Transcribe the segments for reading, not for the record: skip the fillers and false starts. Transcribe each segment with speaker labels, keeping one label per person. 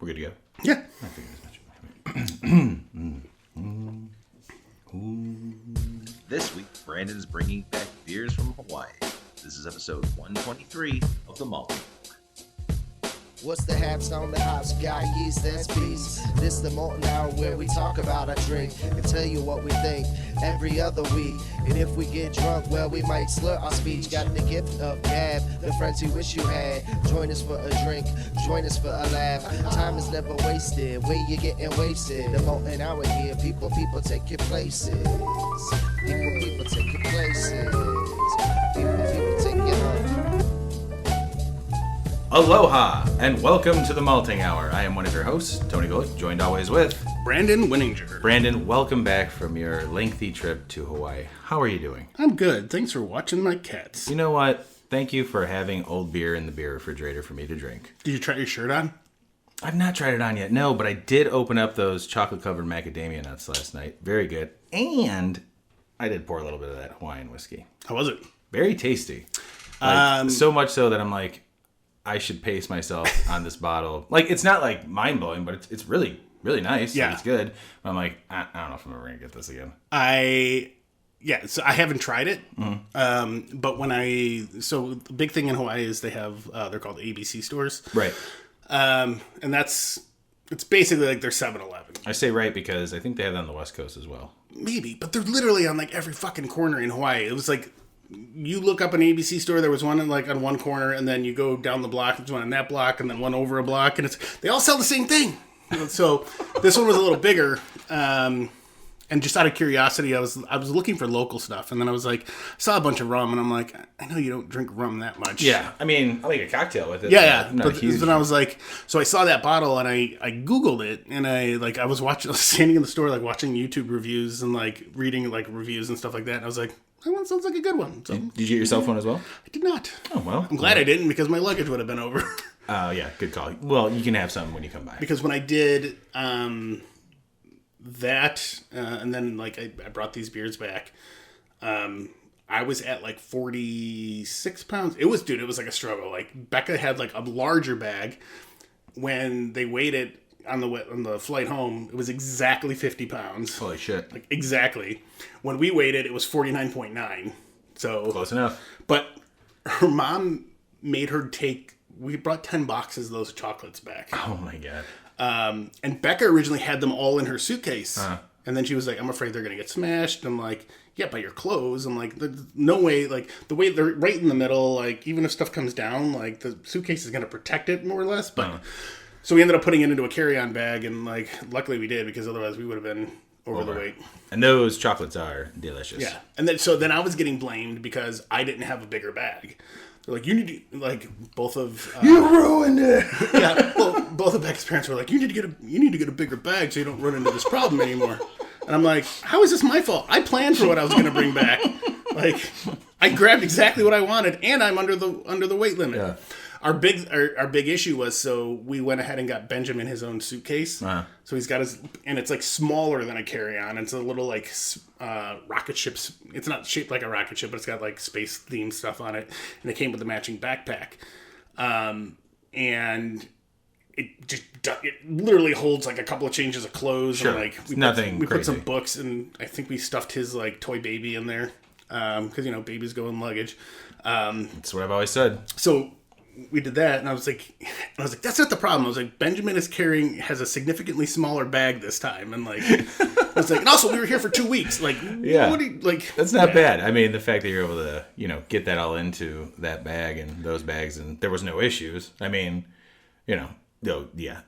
Speaker 1: We're good to go?
Speaker 2: Yeah.
Speaker 1: I figured as much.
Speaker 3: This week, Brandon's bringing back beers from Hawaii. This is episode 123 of The Malting.
Speaker 4: What's the haps on the hops? Got yeast, that's beast. This the Molten Hour where we talk about our drink and tell you what we think every other week. And if we get drunk, well, we might slur our speech. Got the gift of gab, the friends you wish you had. Join us for a drink, join us for a laugh. Time is never wasted, where you getting wasted. The Molten Hour here, people take your places. People take your places. People take your home.
Speaker 1: Aloha, and welcome to the Malting Hour. I am one of your hosts, Tony Golick, joined always with
Speaker 2: Brandon Winninger.
Speaker 1: Brandon, welcome back from your lengthy trip to Hawaii. How are you doing?
Speaker 2: I'm good. Thanks for watching my cats.
Speaker 1: You know what? Thank you for having old beer in the beer refrigerator for me to drink.
Speaker 2: Did you try your shirt on?
Speaker 1: I've not tried it on yet, no, but I did open up those chocolate-covered macadamia nuts last night. Very good. And I did pour a little bit of that Hawaiian whiskey.
Speaker 2: How was it?
Speaker 1: Very tasty. So much so that I'm like, I should pace myself on this bottle. Like, it's not like mind-blowing, but it's really, really nice.
Speaker 2: Yeah.
Speaker 1: Like, it's good. But I'm like, I don't know if I'm ever going to get this again.
Speaker 2: So I haven't tried it.
Speaker 1: Mm-hmm.
Speaker 2: But so the big thing in Hawaii is they have, they're called ABC stores.
Speaker 1: Right.
Speaker 2: And it's basically like their 7-Eleven.
Speaker 1: I say right because I think they have that on the West Coast as well.
Speaker 2: Maybe, but they're literally on like every fucking corner in Hawaii. It was like, you look up an ABC store, there was one on one corner, and then you go down the block, there's one on that block, and then one over a block, and they all sell the same thing. So this one was a little bigger, and just out of curiosity, I was looking for local stuff, and then I was like, saw a bunch of rum, and I'm like, I know you don't drink rum that much.
Speaker 1: Yeah, I mean, I'll make a cocktail with it.
Speaker 2: Yeah.
Speaker 1: But
Speaker 2: then I was like, so I saw that bottle, and I Googled it, and I was standing in the store, like watching YouTube reviews and like reading like reviews and stuff like that, and I was like, that one sounds like a good one. So,
Speaker 1: did you get yourself one as well?
Speaker 2: I did not.
Speaker 1: Oh, well.
Speaker 2: I'm glad I didn't because my luggage would have been over.
Speaker 1: Oh, yeah. Good call. Well, you can have some when you come by.
Speaker 2: Because when I did that, and then like I brought these beers back, I was at like 46 pounds. It was like a struggle. Like Becca had like a larger bag. When they weighed it on the flight home, it was exactly 50 pounds.
Speaker 1: Holy shit.
Speaker 2: Like exactly. When we weighed it, it was 49.9. So
Speaker 1: close enough.
Speaker 2: But her mom made her we brought 10 boxes of those chocolates back.
Speaker 1: Oh my God.
Speaker 2: And Becca originally had them all in her suitcase. And then she was like, I'm afraid they're going to get smashed. I'm like, yeah, by your clothes. I'm like, there's no way, like the way they're right in the middle, like even if stuff comes down, like the suitcase is going to protect it more or less. But so we ended up putting it into a carry-on bag, and like luckily we did because otherwise we would have been over the weight.
Speaker 1: And those chocolates are delicious.
Speaker 2: Yeah. And then I was getting blamed because I didn't have a bigger bag. They're like, you need to, like, both of...
Speaker 1: you ruined it!
Speaker 2: Yeah, well, both of Becca's parents were like, you need to get a bigger bag so you don't run into this problem anymore. And I'm like, how is this my fault? I planned for what I was going to bring back. Like, I grabbed exactly what I wanted, and I'm under the weight limit. Yeah. Our big issue was, so we went ahead and got Benjamin his own suitcase. So he's got and it's like smaller than a carry-on. It's a little like rocket ships. It's not shaped like a rocket ship, but it's got like space themed stuff on it. And it came with a matching backpack. And it literally holds like a couple of changes of clothes.
Speaker 1: Sure.
Speaker 2: And like we put some books, and I think we stuffed his like toy baby in there. Because babies go in luggage.
Speaker 1: That's what I've always said.
Speaker 2: So we did that, and I was like, that's not the problem. I was like, Benjamin has a significantly smaller bag this time, and like, I was like, and also we were here for 2 weeks. Like,
Speaker 1: yeah,
Speaker 2: what do you, like?
Speaker 1: That's not bad. I mean, the fact that you're able to, get that all into that bag and those bags, and there was no issues. I mean, yeah,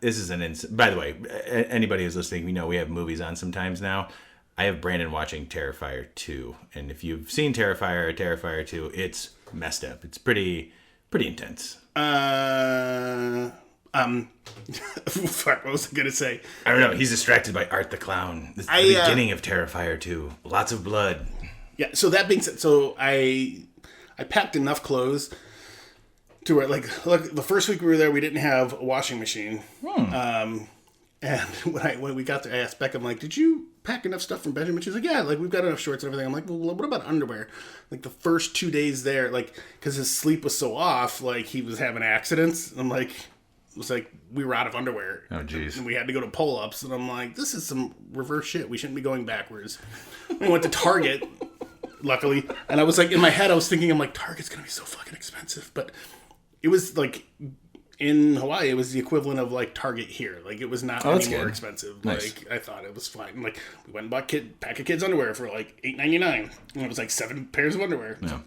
Speaker 1: this is by the way, anybody who's listening, we have movies on sometimes now. I have Brandon watching Terrifier 2, and if you've seen Terrifier or Terrifier 2, it's messed up. It's pretty intense.
Speaker 2: Fuck, what was I gonna say?
Speaker 1: I don't know. He's distracted by Art the Clown. This is the beginning of Terrifier 2. Lots of blood.
Speaker 2: Yeah, so that being said, so I packed enough clothes to where, like, look, the first week we were there, we didn't have a washing machine. And when we got there, I asked Becca, I'm like, did you pack enough stuff from Benjamin? She's like, yeah, like, we've got enough shorts and everything. I'm like, well, what about underwear? Like, the first 2 days there, like, because his sleep was so off, like, he was having accidents. I'm like, was like, we were out of underwear.
Speaker 1: Oh, jeez.
Speaker 2: And we had to go to pull-ups. And I'm like, this is some reverse shit. We shouldn't be going backwards. We went to Target, luckily. And I was like, in my head, I was thinking, I'm like, Target's going to be so fucking expensive. But it was like, in Hawaii, it was the equivalent of like Target here. Like, it was not any more expensive.
Speaker 1: Nice.
Speaker 2: Like, I thought it was fine. Like, we went and bought pack of kids' underwear for like $8.99. And it was like 7 pairs of underwear.
Speaker 1: Yeah.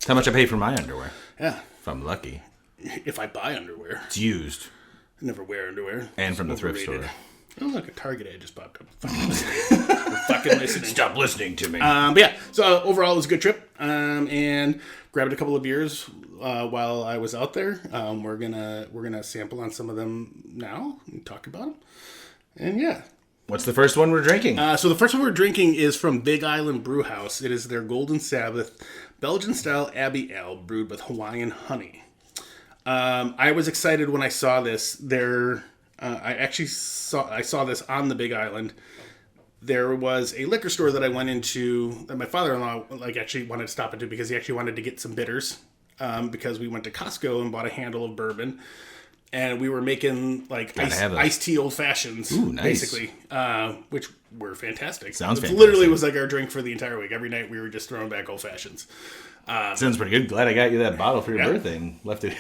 Speaker 1: How much I pay for my underwear?
Speaker 2: Yeah.
Speaker 1: If I'm lucky.
Speaker 2: If I buy underwear.
Speaker 1: It's used.
Speaker 2: I never wear underwear.
Speaker 1: And from the thrift
Speaker 2: Overrated.
Speaker 1: store.
Speaker 2: Oh, look, a Target ad just popped up. Fucking listening.
Speaker 1: Stop listening to me.
Speaker 2: But yeah, so overall it was a good trip. And grabbed a couple of beers while I was out there. We're gonna sample on some of them now and talk about them. And yeah.
Speaker 1: What's the first one we're drinking?
Speaker 2: So the first one we're drinking is from Big Island Brewhaus. It is their Golden Sabbath Belgian-style Abbey Ale brewed with Hawaiian honey. I was excited when I saw this. I saw this on the Big Island. There was a liquor store that I went into that my father-in-law actually wanted to stop into because he actually wanted to get some bitters. Because we went to Costco and bought a handle of bourbon. And we were making iced tea old fashions, basically, which were fantastic.
Speaker 1: Sounds fantastic.
Speaker 2: Literally was like our drink for the entire week. Every night we were just throwing back old fashions.
Speaker 1: Sounds pretty good. Glad I got you that bottle for your birthday and left it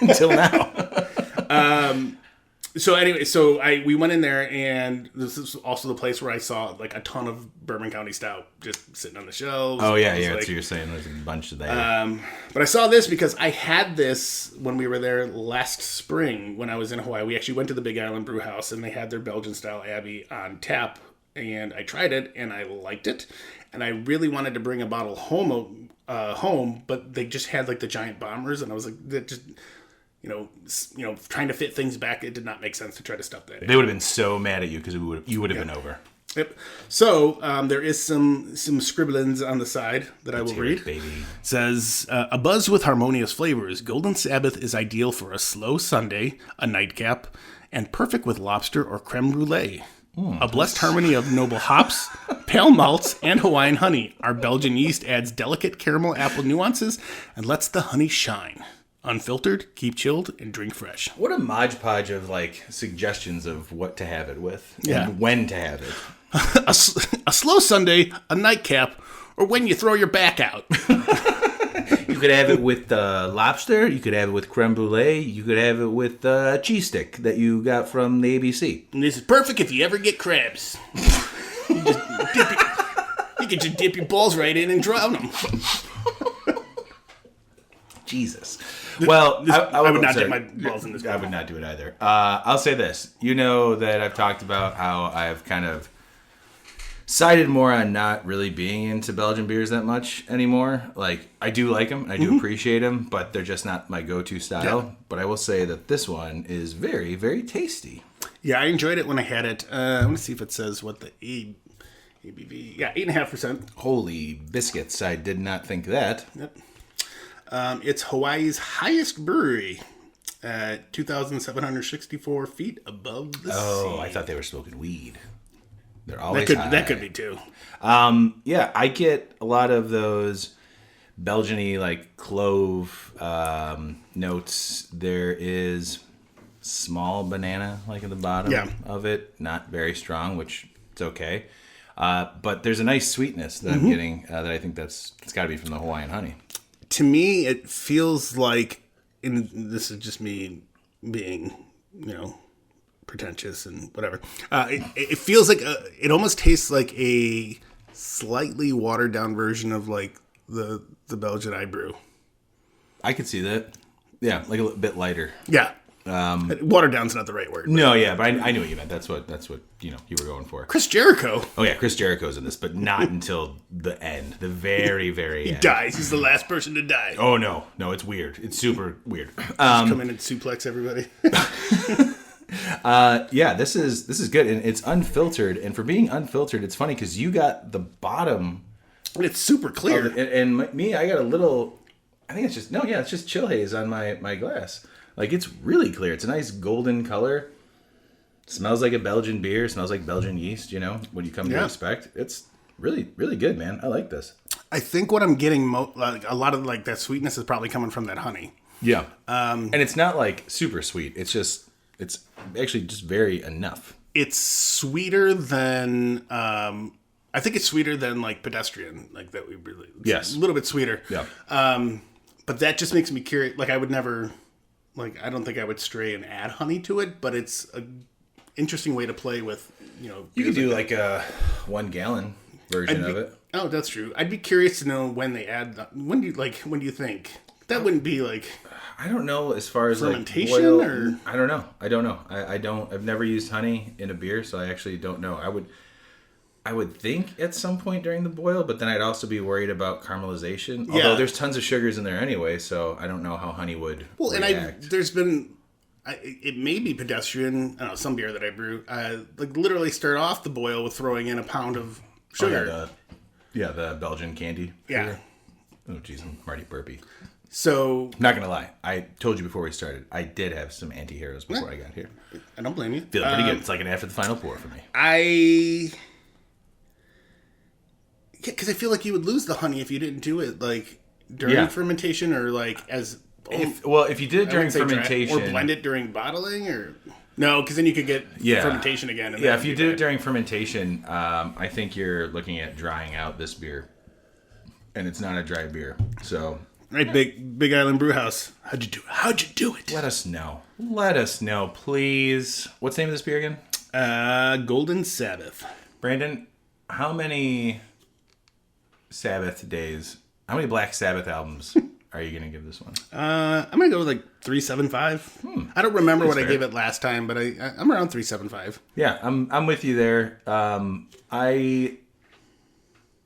Speaker 1: until now.
Speaker 2: So anyway, we went in there, and this is also the place where I saw like a ton of Bourbon County Stout just sitting on the shelves.
Speaker 1: Oh yeah, that's what you're saying. There's a bunch of that.
Speaker 2: But I saw this because I had this when we were there last spring when I was in Hawaii. We actually went to the Big Island Brewhouse, and they had their Belgian style Abbey on tap, and I tried it, and I liked it, and I really wanted to bring a bottle home, but they just had like the giant bombers, and I was like, that just. Trying to fit things back, it did not make sense to try to stuff that in.
Speaker 1: They would have been so mad at you because you would have been over.
Speaker 2: Yep. So there is some scribblings on the side that I will read.
Speaker 1: Baby.
Speaker 2: It says, a buzz with harmonious flavors, Golden Sabbath is ideal for a slow Sunday, a nightcap, and perfect with lobster or creme brulee. A blessed harmony of noble hops, pale malts, and Hawaiian honey. Our Belgian yeast adds delicate caramel apple nuances and lets the honey shine. Unfiltered, keep chilled, and drink fresh.
Speaker 1: What a modge podge of suggestions of what to have it with,
Speaker 2: Yeah.
Speaker 1: and when to have it.
Speaker 2: A slow Sunday, a nightcap, or when you throw your back out.
Speaker 1: You could have it with lobster. You could have it with creme brulee. You could have it with cheese stick that you got from the ABC.
Speaker 2: And this is perfect if you ever get crabs. You can just dip your balls right in and drown them.
Speaker 1: Jesus. Well,
Speaker 2: I would not dip my balls in this.
Speaker 1: I would not do it either. I'll say this. You know that I've talked about how I've kind of sided more on not really being into Belgian beers that much anymore. Like, I do like them. I do appreciate them, but they're just not my go-to style. Yeah. But I will say that this one is very, very tasty.
Speaker 2: Yeah, I enjoyed it when I had it. I want to see if it says what the ABV. Yeah, 8.5%.
Speaker 1: Holy biscuits. I did not think that.
Speaker 2: Yep. It's Hawaii's highest brewery at 2,764 feet above the sea.
Speaker 1: Oh, I thought they were smoking weed. They're always high.
Speaker 2: That could be too.
Speaker 1: Yeah, I get a lot of those Belgian-y, clove notes. There is small banana, at the bottom of it. Not very strong, which it's okay. But there's a nice sweetness that I'm getting that I think it's got to be from the Hawaiian honey.
Speaker 2: To me, it feels like, and this is just me being, pretentious and whatever. It feels like it almost tastes like a slightly watered down version of the Belgian I brew.
Speaker 1: I could see that. Yeah, a little bit lighter.
Speaker 2: Yeah. Watered down's not the right word.
Speaker 1: No, yeah, but I knew what you meant. That's what you were going for.
Speaker 2: Chris Jericho.
Speaker 1: Oh yeah, Chris Jericho's in this, but not until the end, the very, very end.
Speaker 2: He dies. He's the last person to die.
Speaker 1: Oh no, it's weird. It's super weird.
Speaker 2: Just come in and suplex everybody.
Speaker 1: Yeah, this is good, and it's unfiltered. And for being unfiltered, it's funny because you got the bottom.
Speaker 2: It's super clear.
Speaker 1: And me, I got a little. I think it's just chill haze on my glass. It's really clear. It's a nice golden color. Smells like a Belgian beer. Smells like Belgian yeast, what you come to expect. It's really, really good, man. I like this.
Speaker 2: I think what I'm getting, a lot of that sweetness is probably coming from that honey.
Speaker 1: Yeah. And it's not like super sweet. It's actually just very enough.
Speaker 2: It's sweeter than I think it's sweeter than like Pedestrian, like that we really
Speaker 1: Yes.
Speaker 2: a little bit sweeter.
Speaker 1: Yeah.
Speaker 2: But that just makes me curious. Like I would never, like I don't think I would stray and add honey to it. But it's a interesting way to play with.
Speaker 1: You could do like a 1 gallon version of it.
Speaker 2: Oh, that's true. I'd be curious to know when they add. When do you think that wouldn't be like?
Speaker 1: I don't know as far as
Speaker 2: fermentation
Speaker 1: like boil,
Speaker 2: or
Speaker 1: I don't know. I've never used honey in a beer, so I actually don't know. I would think at some point during the boil, but then I'd also be worried about caramelization. Although there's tons of sugars in there anyway, so I don't know how honey would react.
Speaker 2: And there's been. It may be Pedestrian. I don't know, some beer that I brew. Like literally start off the boil with throwing in a pound of sugar.
Speaker 1: The Belgian candy.
Speaker 2: Yeah.
Speaker 1: Sugar. Oh, jeez, I'm already burpy.
Speaker 2: So
Speaker 1: Not gonna lie, I told you before we started, I did have some anti-heroes before I got here.
Speaker 2: I don't blame you.
Speaker 1: Feeling pretty good. It's like an after the final pour for me.
Speaker 2: Because I feel like you would lose the honey if you didn't do it like during fermentation or like as.
Speaker 1: If you did it during fermentation,
Speaker 2: or blend it during bottling, or no, because then you could get fermentation again. And
Speaker 1: if you did it during fermentation, I think you're looking at drying out this beer, and it's not a dry beer. So,
Speaker 2: right, Big Island Brewhaus, how'd you do it?
Speaker 1: Let us know, please. What's the name of this beer again?
Speaker 2: Golden Sabbath.
Speaker 1: Brandon, how many Sabbath days? How many Black Sabbath albums? Are you going to give this one?
Speaker 2: I'm going to go with like 3.75. I don't remember what I gave it last time, but I'm around 3.75.
Speaker 1: Yeah, I'm with you there. I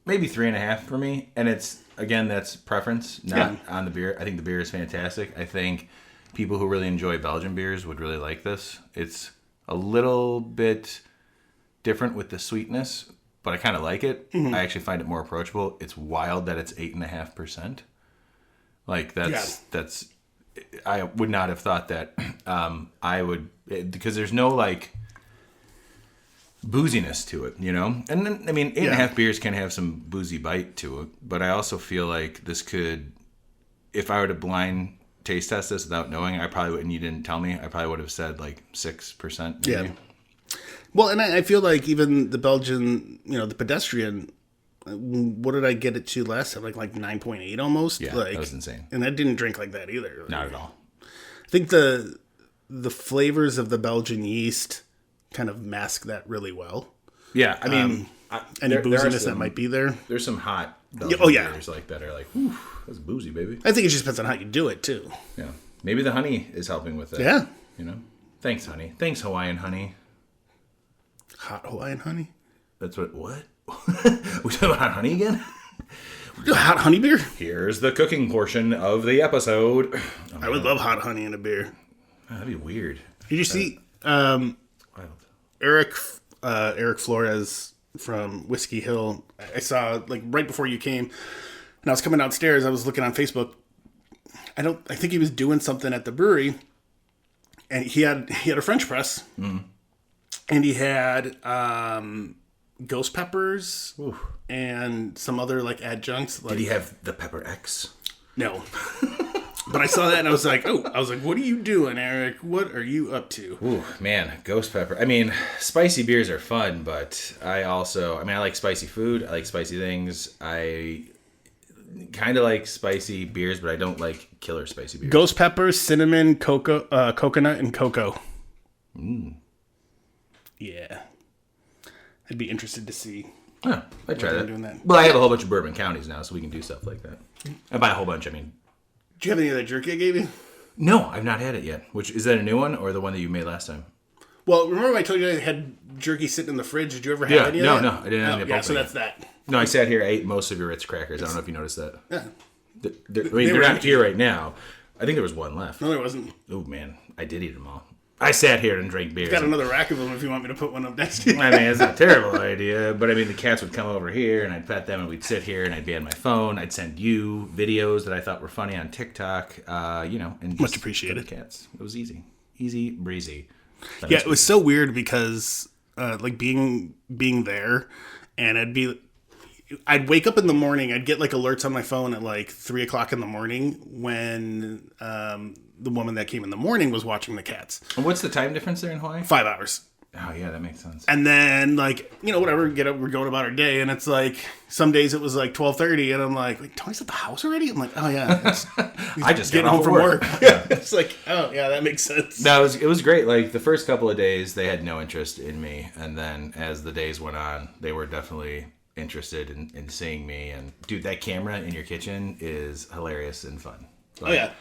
Speaker 1: maybe 3.5 for me, and that's preference, not on the beer. I think the beer is fantastic. I think people who really enjoy Belgian beers would really like this. It's a little bit different with the sweetness, but I kind of like it. I actually find it more approachable. It's wild that it's 8.5%. Like that's I would not have thought that. I would, because there's no like booziness to it, and then 8.5 beers can have some boozy bite to it, but I also feel like this could, if I were to blind taste test this without knowing, I probably wouldn't. You didn't tell me. I probably would have said like 6%. Maybe.
Speaker 2: Yeah. Well, and I feel like even the Belgian, the Pedestrian. What did I get it to last time? Like 9.8 almost.
Speaker 1: Yeah, that was insane.
Speaker 2: And that didn't drink like that either.
Speaker 1: Not at all.
Speaker 2: I think the flavors of the Belgian yeast kind of mask that really well.
Speaker 1: Yeah, I mean,
Speaker 2: any booziness that might be there.
Speaker 1: There's some hot Belgian beers like that are like, whew, that's boozy, baby.
Speaker 2: I think it just depends on how you do it too.
Speaker 1: Yeah, maybe the honey is helping with that.
Speaker 2: Yeah,
Speaker 1: Thanks, honey. Thanks, Hawaiian honey.
Speaker 2: Hot Hawaiian honey.
Speaker 1: That's what. We talking about hot honey again?
Speaker 2: Hot honey beer?
Speaker 1: Here's the cooking portion of the episode.
Speaker 2: I would love hot honey in a beer.
Speaker 1: That'd be weird.
Speaker 2: Did you see Eric Flores from Whiskey Hill? I saw like right before you came, and I was coming downstairs. I was looking on Facebook. I think he was doing something at the brewery, and he had a French press, and he had ghost peppers and some other like adjuncts. Like,
Speaker 1: did he have the Pepper X?
Speaker 2: No. But I saw that and I was like, what are you doing, Eric? What are you up to?
Speaker 1: Ooh, man, ghost pepper. I mean, spicy beers are fun, but I like spicy food. I like spicy things. I kind of like spicy beers, but I don't like killer spicy beers.
Speaker 2: Ghost peppers, cinnamon, coconut, and cocoa. Yeah. I'd be interested to see.
Speaker 1: Yeah, I'd try that.
Speaker 2: Doing that.
Speaker 1: Well, I have a whole bunch of bourbon counties now, so we can do stuff like that. And by a whole bunch, I mean...
Speaker 2: Do you have any of that jerky I gave you?
Speaker 1: No, I've not had it yet. Which is that a new one or the one that you made last time?
Speaker 2: Well, remember I told you I had jerky sitting in the fridge? Did you ever have any of that?
Speaker 1: No, I didn't.
Speaker 2: Yeah, so that's that.
Speaker 1: No, I sat here, I ate most of your Ritz crackers. I don't know if you noticed that.
Speaker 2: Yeah.
Speaker 1: They're not here right now. I think there was one left.
Speaker 2: No, there wasn't.
Speaker 1: Oh, man. I did eat them all. I sat here and drank beers.
Speaker 2: Got another rack of them if you want me to put one up next to you.
Speaker 1: I mean, it's not a terrible idea, but I mean, the cats would come over here and I'd pet them and we'd sit here and I'd be on my phone. I'd send you videos that I thought were funny on TikTok, and
Speaker 2: much appreciated.
Speaker 1: The cats. It was easy breezy.
Speaker 2: Yeah, it was so weird because like being there, and it I'd wake up in the morning. I'd get like alerts on my phone at like 3:00 in the morning when the woman that came in the morning was watching the cats.
Speaker 1: And what's the time difference there in Hawaii?
Speaker 2: 5 hours.
Speaker 1: Oh yeah, that makes sense.
Speaker 2: And then, like, whatever, get up, we're going about our day, and it's like, some days it was like 12:30, and I'm like, wait, Tony's at the house already? I'm like, oh yeah,
Speaker 1: I just
Speaker 2: getting
Speaker 1: got
Speaker 2: home from work.
Speaker 1: Yeah.
Speaker 2: It's like, oh yeah, that makes sense.
Speaker 1: No, it was great. Like, the first couple of days, they had no interest in me, and then as the days went on, they were definitely interested in seeing me. And dude, that camera in your kitchen is hilarious and fun. Like,
Speaker 2: Oh yeah.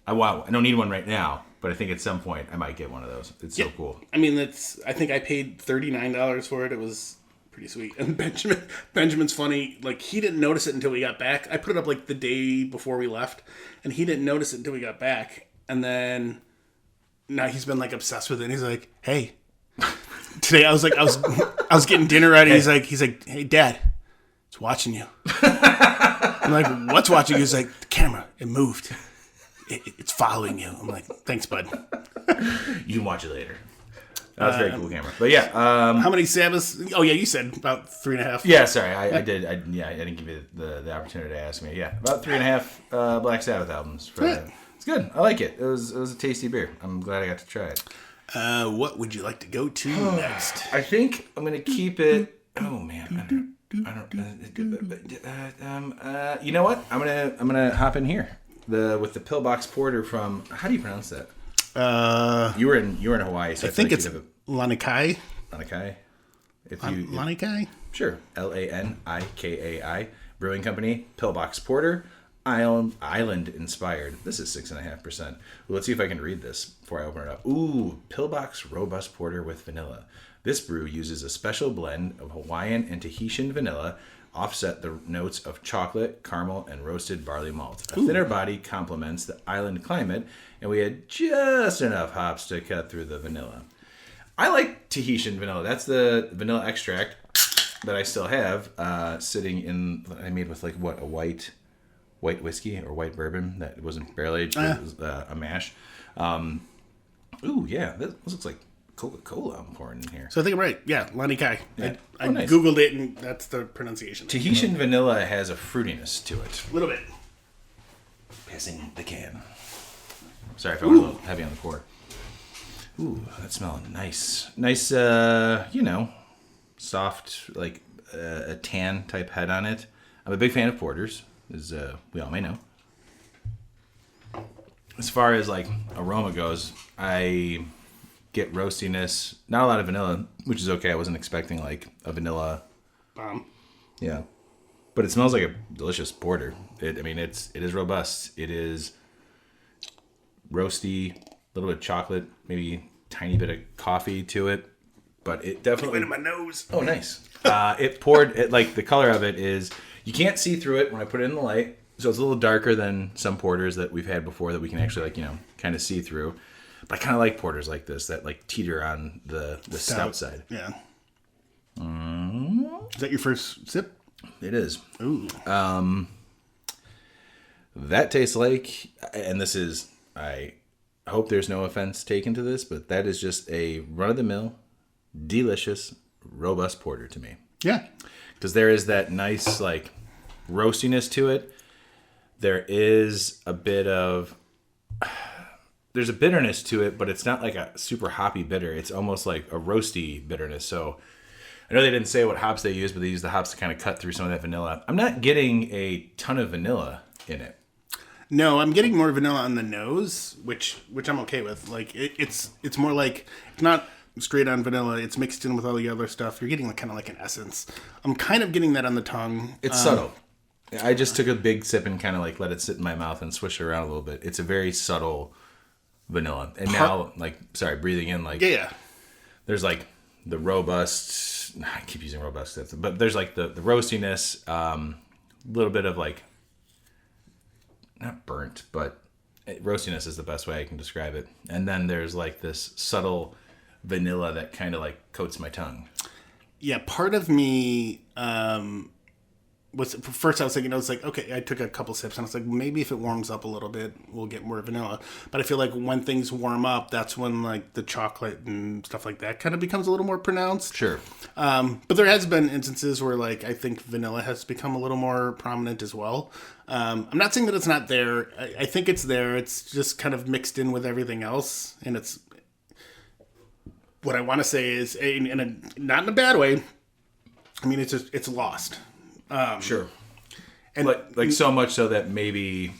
Speaker 1: I don't need one right now, but I think at some point I might get one of those. It's so cool.
Speaker 2: I mean, I think I paid $39 for it. It was pretty sweet. And Benjamin's funny. Like, he didn't notice it until we got back. I put it up like the day before we left, and he didn't notice it until we got back. And then now he's been like obsessed with it. And he's like, hey, today I was getting dinner ready. He's like, hey, Dad, it's watching you. I'm like, what's watching you? He's like, the camera, it moved. It's following you. I'm like, thanks, bud.
Speaker 1: You can watch it later. That was a very cool camera. But yeah.
Speaker 2: How many Sabbaths? Oh, yeah, you said about 3.5.
Speaker 1: Yeah, sorry. I did. I didn't give you the opportunity to ask me. Yeah, about 3.5 Black Sabbath albums. It's good. I like it. It was a tasty beer. I'm glad I got to try it.
Speaker 2: What would you like to go to next?
Speaker 1: I think I'm going to keep it. Oh, man. You know what? I'm gonna hop in here. With the Pillbox Porter from, how do you pronounce that? You were in Hawaii, so
Speaker 2: I think it's Lanikai.
Speaker 1: Lanikai.
Speaker 2: Lanikai.
Speaker 1: Sure. Lanikai Brewing Company. Pillbox Porter. Island inspired. This is 6.5%. Well, let's see if I can read this before I open it up. Ooh, Pillbox Robust Porter with vanilla. This brew uses a special blend of Hawaiian and Tahitian vanilla. Offset the notes of chocolate, caramel, and roasted barley malt. A thinner body complements the island climate, and we had just enough hops to cut through the vanilla. I like Tahitian vanilla. That's the vanilla extract that I still have sitting in. I made with like what, a white whiskey or white bourbon that wasn't barrel aged. It was a mash. Ooh, yeah, this looks like Coca-Cola I'm pouring in here.
Speaker 2: So I think I'm right. Yeah, Lanikai.
Speaker 1: Yeah.
Speaker 2: I
Speaker 1: Nice.
Speaker 2: Googled it, and that's the pronunciation.
Speaker 1: Tahitian vanilla has a fruitiness to it.
Speaker 2: A little bit.
Speaker 1: Pissing the can. Sorry if I went a little heavy on the pour. Ooh, that smells nice. Nice, soft, like a tan type head on it. I'm a big fan of porters, as we all may know. As far as like aroma goes, I get roastiness, not a lot of vanilla, which is okay. I wasn't expecting like a vanilla
Speaker 2: Bomb.
Speaker 1: Yeah, but it smells like a delicious porter. It is robust. It is roasty, a little bit of chocolate, maybe tiny bit of coffee to it, but it definitely.
Speaker 2: Went in my nose.
Speaker 1: Oh, nice. It poured. It like the color of it is you can't see through it when I put it in the light, so it's a little darker than some porters that we've had before that we can actually kind of see through. But I kind of like porters like this that like teeter on the stout side.
Speaker 2: Yeah. Is that your first sip?
Speaker 1: It is.
Speaker 2: Ooh.
Speaker 1: That tastes like, and this is, I hope there's no offense taken to this, but that is just a run-of-the-mill, delicious, robust porter to me.
Speaker 2: Yeah.
Speaker 1: Because there is that nice, like, roastiness to it. There is a bit of... There's a bitterness to it, but it's not like a super hoppy bitter. It's almost like a roasty bitterness. So I know they didn't say what hops they use, but they use the hops to kind of cut through some of that vanilla. I'm not getting a ton of vanilla in it.
Speaker 2: No, I'm getting more vanilla on the nose, which I'm okay with. Like it's more like it's not straight on vanilla. It's mixed in with all the other stuff. You're getting like, kind of like an essence. I'm kind of getting that on the tongue.
Speaker 1: It's subtle. I just took a big sip and kind of like let it sit in my mouth and swish it around a little bit. It's a very subtle vanilla. And now, like, sorry, breathing in, like,
Speaker 2: yeah.
Speaker 1: There's like the robust, I keep using robust, but there's like the roastiness, a little bit of like, not burnt, but roastiness is the best way I can describe it. And then there's like this subtle vanilla that kind of like coats my tongue.
Speaker 2: Yeah, part of me first I was thinking, I was like, okay, I took a couple sips and I was like, maybe if it warms up a little bit, we'll get more vanilla. But I feel like when things warm up, that's when like the chocolate and stuff like that kind of becomes a little more pronounced.
Speaker 1: Sure.
Speaker 2: But there has been instances where like I think vanilla has become a little more prominent as well. I'm not saying that it's not there. I think it's there. It's just kind of mixed in with everything else, and it's what I want to say is, not in a bad way. I mean, it's lost.
Speaker 1: Sure.
Speaker 2: And
Speaker 1: like so much so that maybe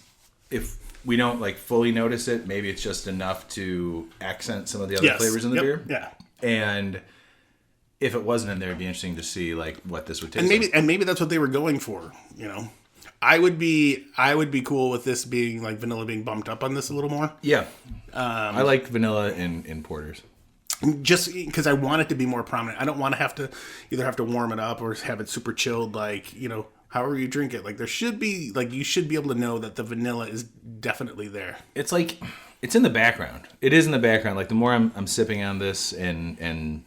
Speaker 1: if we don't like fully notice it, maybe it's just enough to accent some of the other flavors in the beer.
Speaker 2: Yeah.
Speaker 1: And if it wasn't in there, it'd be interesting to see like what this would taste
Speaker 2: and maybe that's what they were going for, you know. I would be cool with this being like vanilla being bumped up on this a little more.
Speaker 1: Yeah. I like vanilla in porters.
Speaker 2: Just because I want it to be more prominent. I don't want to either have to warm it up or have it super chilled, like, you know, however you drink it. Like, there should be, like, you should be able to know that the vanilla is definitely there.
Speaker 1: It's like, it's in the background. It is in the background. Like, the more I'm sipping on this and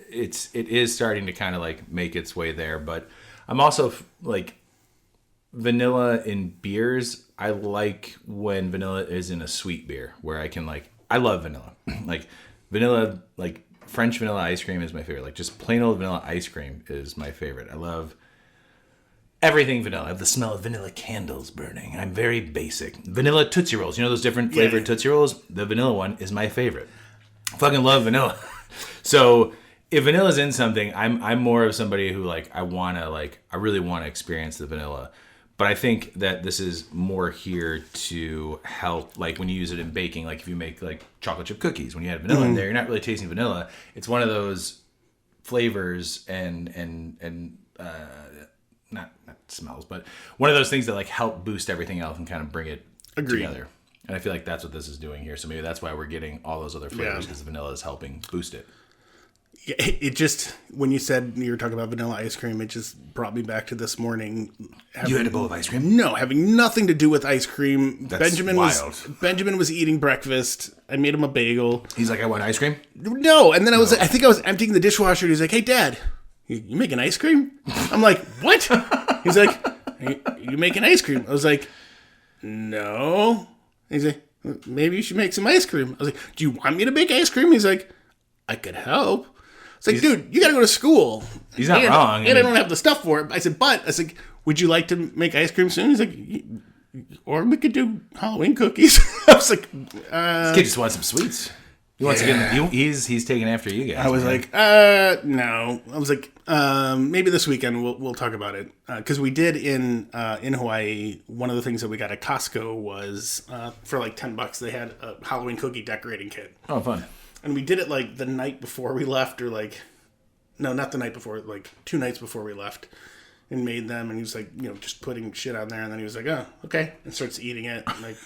Speaker 1: it is starting to kind of, like, make its way there. But I'm also, like, vanilla in beers, I like when vanilla is in a sweet beer where I can, like, I love vanilla. Like, vanilla, like French vanilla ice cream is my favorite. Like just plain old vanilla ice cream is my favorite. I love everything vanilla. I have the smell of vanilla candles burning. I'm very basic. Vanilla Tootsie Rolls. You know those different flavored Tootsie Rolls? The vanilla one is my favorite. I fucking love vanilla. So if vanilla's in something, I'm more of somebody who like I really want to experience the vanilla. But I think that this is more here to help, like when you use it in baking, like if you make like chocolate chip cookies, when you add vanilla in there, you're not really tasting vanilla. It's one of those flavors and not smells, but one of those things that like help boost everything else and kind of bring it together. And I feel like that's what this is doing here. So maybe that's why we're getting all those other flavors because the vanilla is helping boost it.
Speaker 2: It just, when you said you were talking about vanilla ice cream, it just brought me back to this morning.
Speaker 1: You had a bowl of ice cream?
Speaker 2: No, having nothing to do with ice cream.
Speaker 1: That's wild.
Speaker 2: Benjamin was eating breakfast. I made him a bagel.
Speaker 1: He's like, I want ice cream?
Speaker 2: No, and then I think I was emptying the dishwasher. And he's like, hey, Dad, you making ice cream? I'm like, what? He's like, you making ice cream? I was like, no. He's like, maybe you should make some ice cream. I was like, do you want me to make ice cream? He's like, I could help. It's like, dude, you got to go to school.
Speaker 1: He's not wrong.
Speaker 2: And I don't have the stuff for it. I said, would you like to make ice cream soon? He's like, or we could do Halloween cookies. I was like,
Speaker 1: this kid just wants some sweets. He wants to get. He's taking after you guys.
Speaker 2: I was like, no. I was like, maybe this weekend we'll talk about it because we did in Hawaii. One of the things that we got at Costco was for like $10. They had a Halloween cookie decorating kit.
Speaker 1: Oh, fun.
Speaker 2: And we did it like the night before we left, or like, no, not the night before, like 2 nights before we left, and made them. And he was like, you know, just putting shit on there. And then he was like, oh, okay, and starts eating it. And like,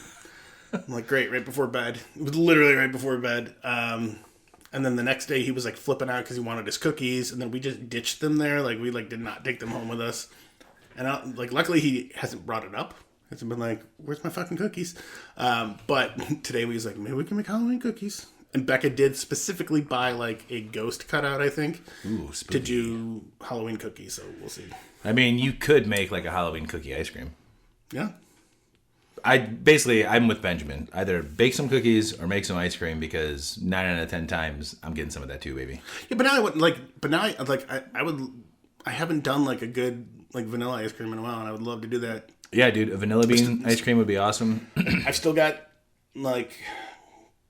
Speaker 2: I'm like, great, right before bed. It was literally right before bed. And then the next day he was like flipping out because he wanted his cookies, and then we just ditched them there. Like we like did not take them home with us. And like luckily he hasn't brought it up. Hasn't been like, where's my fucking cookies? But today we was like, maybe we can make Halloween cookies. And Becca did specifically buy like a ghost cutout, I think, to do Halloween cookies. So we'll see.
Speaker 1: I mean, you could make like a Halloween cookie ice cream.
Speaker 2: Yeah.
Speaker 1: I'm with Benjamin. Either bake some cookies or make some ice cream because 9 out of 10 times I'm getting some of that too, baby.
Speaker 2: Yeah, but now I would like. But now I haven't done like a good like vanilla ice cream in a while, and I would love to do that.
Speaker 1: Yeah, dude, a vanilla bean ice cream would be awesome.
Speaker 2: I've still got like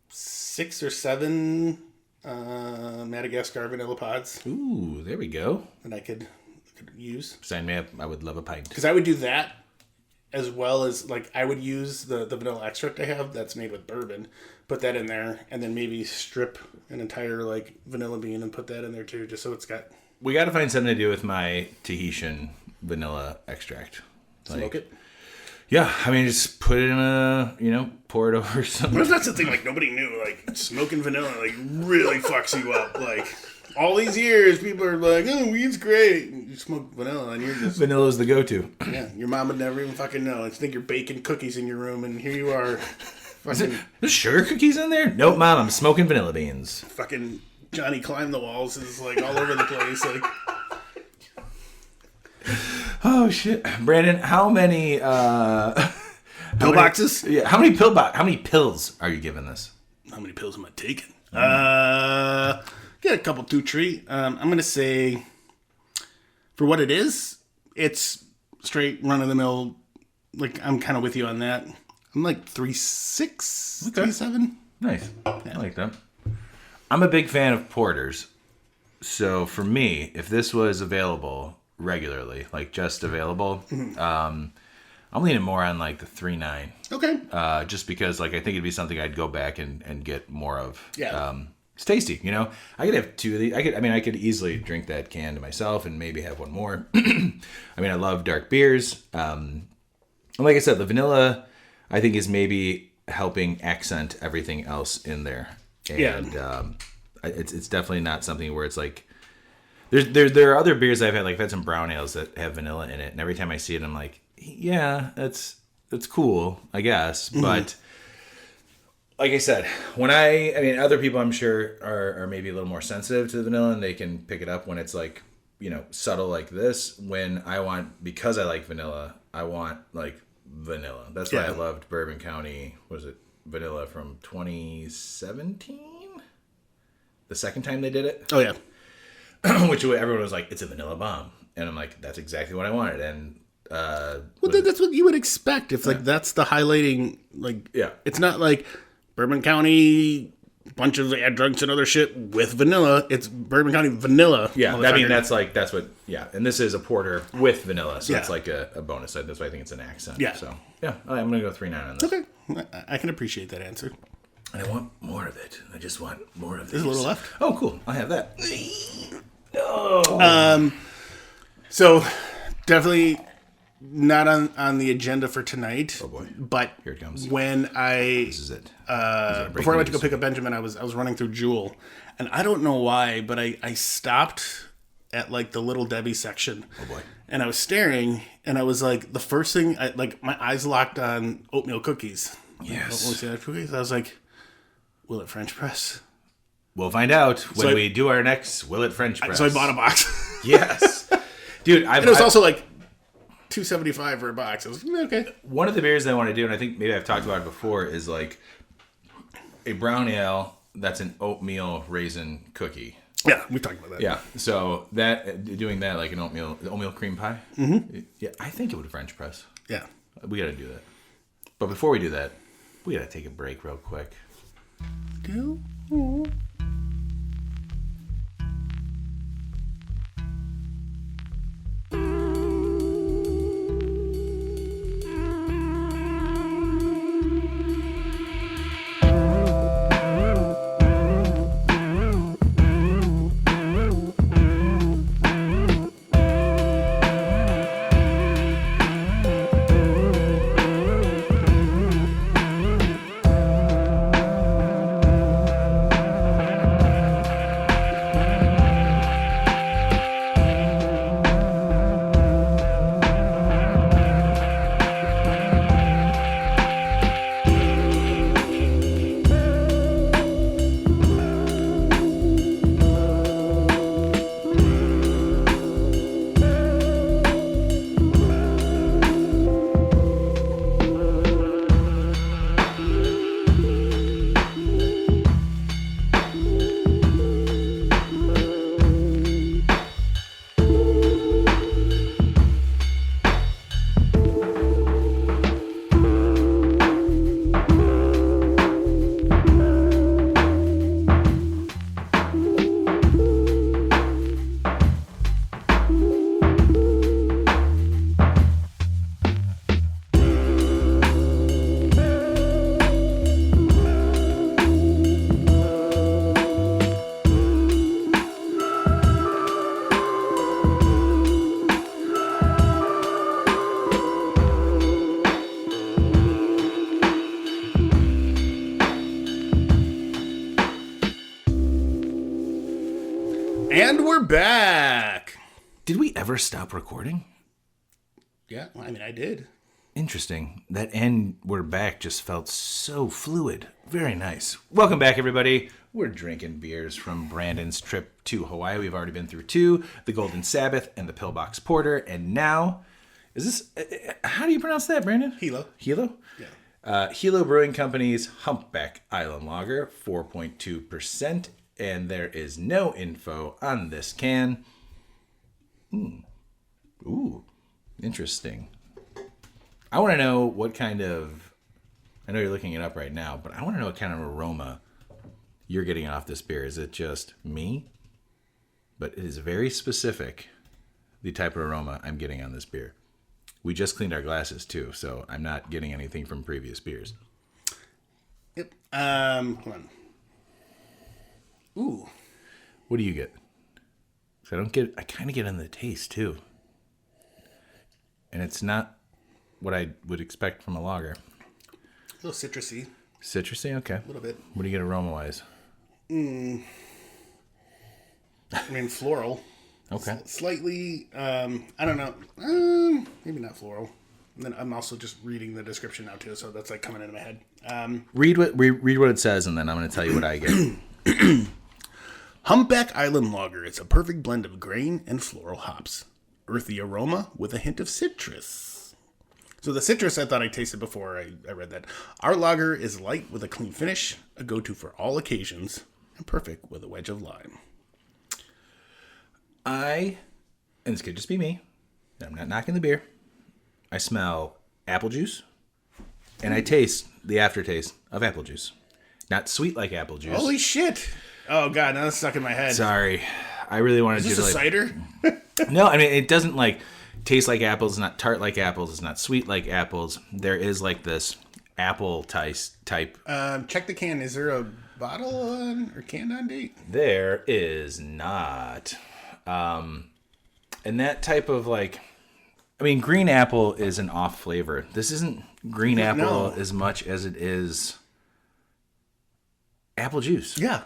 Speaker 2: 6 or 7 Madagascar vanilla pods.
Speaker 1: Ooh, there we go.
Speaker 2: That I could use.
Speaker 1: Sign me up. I would love a pint.
Speaker 2: Because I would do that as well as, like, I would use the vanilla extract I have that's made with bourbon. Put that in there, and then maybe strip an entire, like, vanilla bean and put that in there, too, just so it's got...
Speaker 1: We got to find something to do with my Tahitian vanilla extract.
Speaker 2: Smoke it?
Speaker 1: Yeah, I mean, just put it in a, pour it over something.
Speaker 2: What if that's the thing, like, nobody knew, like, smoking vanilla, like, really fucks you up, like... All these years, people are like, oh, weed's great. You smoke vanilla, and you're just...
Speaker 1: Vanilla's the go-to.
Speaker 2: Yeah, your mom would never even fucking know. I think you're baking cookies in your room, and here you are. Fucking,
Speaker 1: there's sugar cookies in there? Nope, Mom, I'm smoking vanilla beans.
Speaker 2: Fucking Johnny Climb the Walls is, like, all over the place. Like,
Speaker 1: Oh shit, Brandon, how many
Speaker 2: Pillboxes?
Speaker 1: Yeah, how many pills are you giving this?
Speaker 2: How many pills am I taking? Get a couple 2-3. I'm going to say, for what it is, it's straight run-of-the-mill. Like, I'm kind of with you on that. I'm like 3.6, 3.7.
Speaker 1: Nice. I like that. I'm a big fan of porters. So for me, if this was available regularly, like just available, I'm leaning more on like the 3.9.
Speaker 2: Okay.
Speaker 1: Just because like I think it'd be something I'd go back and get more of.
Speaker 2: Yeah.
Speaker 1: It's tasty, you know. I could have 2 of these. I could easily drink that can to myself and maybe have one more. I love dark beers. And like I said, the vanilla I think is maybe helping accent everything else in there. And it's definitely not something where it's like there are other beers I've had, like I've had some brown ales that have vanilla in it, and every time I see it I'm like, yeah, that's cool, I guess. But like I said, when other people I'm sure are maybe a little more sensitive to the vanilla and they can pick it up when it's like, you know, subtle like this. Because I like vanilla, I want like vanilla. That's why I loved Bourbon County. Was it vanilla from 2017? The second time they did it?
Speaker 2: Oh, yeah.
Speaker 1: Which everyone was like, it's a vanilla bomb. And I'm like, that's exactly what I wanted. And
Speaker 2: that's what you would expect if like that's the highlighting. Like, it's not like Bourbon County, bunch of adjuncts and other shit with vanilla. It's Bourbon County vanilla.
Speaker 1: Yeah, that's what. Yeah, and this is a porter with vanilla, so it's like a bonus. That's why I think it's an accent.
Speaker 2: Yeah.
Speaker 1: So yeah, I'm gonna go 3.9 on this.
Speaker 2: Okay, I can appreciate that answer.
Speaker 1: And I want more of it. I just want more of it.
Speaker 2: There's a little left.
Speaker 1: Oh, cool. I'll have that.
Speaker 2: No. So definitely not on the agenda for tonight.
Speaker 1: Oh boy!
Speaker 2: But
Speaker 1: here it comes.
Speaker 2: When
Speaker 1: this is it.
Speaker 2: Before I went to go pick up Benjamin, I was running through Jewel, and I don't know why, but I stopped at like the Little Debbie section.
Speaker 1: Oh boy!
Speaker 2: And I was staring, and I was like, the first thing, my eyes locked on oatmeal cookies.
Speaker 1: Yes.
Speaker 2: Cookies. I was like, will it French press?
Speaker 1: We'll find out when we do our next Will It French Press.
Speaker 2: So I bought a box.
Speaker 1: Yes, dude.
Speaker 2: And it was also like $2.75 for a box. I was like, okay.
Speaker 1: One of the beers I want to do, and I think maybe I've talked about it before, is like a brown ale that's an oatmeal raisin cookie.
Speaker 2: Yeah, we talked about that.
Speaker 1: Yeah, so doing that like an oatmeal cream pie. Mm-hmm. Yeah, I think it would French press.
Speaker 2: Yeah,
Speaker 1: we got to do that. But before we do that, we got to take a break real quick.
Speaker 2: And we're back.
Speaker 1: Did we ever stop recording?
Speaker 2: Yeah, I mean, I did.
Speaker 1: Interesting. That "and we're back" just felt so fluid. Very nice. Welcome back, everybody. We're drinking beers from Brandon's trip to Hawaii. We've already been through 2, the Golden Sabbath and the Pillbox Porter. And now Is this, how do you pronounce that, Brandon?
Speaker 2: Hilo.
Speaker 1: Hilo?
Speaker 2: Yeah.
Speaker 1: Hilo Brewing Company's Humpback Island Lager, 4.2%, and there is no info on this can. Ooh, interesting. I want to know what kind of, I know you're looking it up right now, but I want to know what kind of aroma you're getting off this beer. Is it just me? But it is very specific, the type of aroma I'm getting on this beer. We just cleaned our glasses too, so I'm not getting anything from previous beers.
Speaker 2: Yep. Hold on. Ooh.
Speaker 1: What do you get? So I kind of get on the taste too. And it's not what I would expect from a lager.
Speaker 2: A little citrusy.
Speaker 1: Citrusy? Okay.
Speaker 2: A little bit.
Speaker 1: What do you get aroma-wise?
Speaker 2: I mean, floral.
Speaker 1: Okay.
Speaker 2: Slightly, I don't know. Maybe not floral. And then I'm also just reading the description now too, so that's like coming into my head.
Speaker 1: Read what it says, and then I'm going to tell you what I get.
Speaker 2: Humpback Island Lager is a perfect blend of grain and floral hops. Earthy aroma with a hint of citrus. So the citrus I thought I tasted before I read that. Our lager is light with a clean finish, a go-to for all occasions, and perfect with a wedge of lime.
Speaker 1: And this could just be me, I'm not knocking the beer. I smell apple juice, and I taste the aftertaste of apple juice. Not sweet like apple juice.
Speaker 2: Holy shit! Oh god, now that's stuck in my head.
Speaker 1: Sorry. I really wanted
Speaker 2: Is
Speaker 1: to
Speaker 2: this a cider?
Speaker 1: No, I mean, it doesn't like taste like apples. It's not tart like apples. It's not sweet like apples. There is like this apple type.
Speaker 2: Check the can. Is there a bottle on or can on date?
Speaker 1: There is not. And that type of like, I mean, green apple is an off flavor. This isn't green apple as much as it is apple juice.
Speaker 2: Yeah.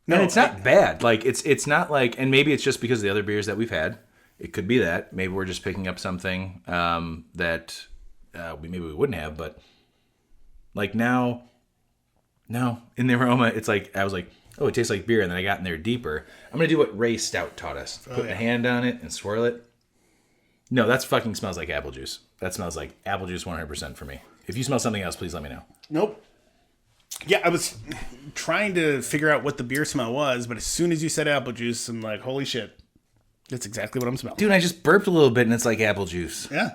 Speaker 1: No, and it's not bad. Like it's not like, and maybe it's just because of the other beers that we've had. It could be that. Maybe we're just picking up something that maybe we wouldn't have. But like now, no, in the aroma, it's like I was like, oh, it tastes like beer, and then I got in there deeper. I'm gonna do what Ray Stout taught us: put a hand on it and swirl it. No, that fucking smells like apple juice. That smells like apple juice 100% for me. If you smell something else, please let me know.
Speaker 2: Nope. Yeah, I was trying to figure out what the beer smell was, but as soon as you said apple juice, I'm like, holy shit. That's exactly what I'm smelling.
Speaker 1: Dude, I just burped a little bit, and it's like apple juice.
Speaker 2: Yeah.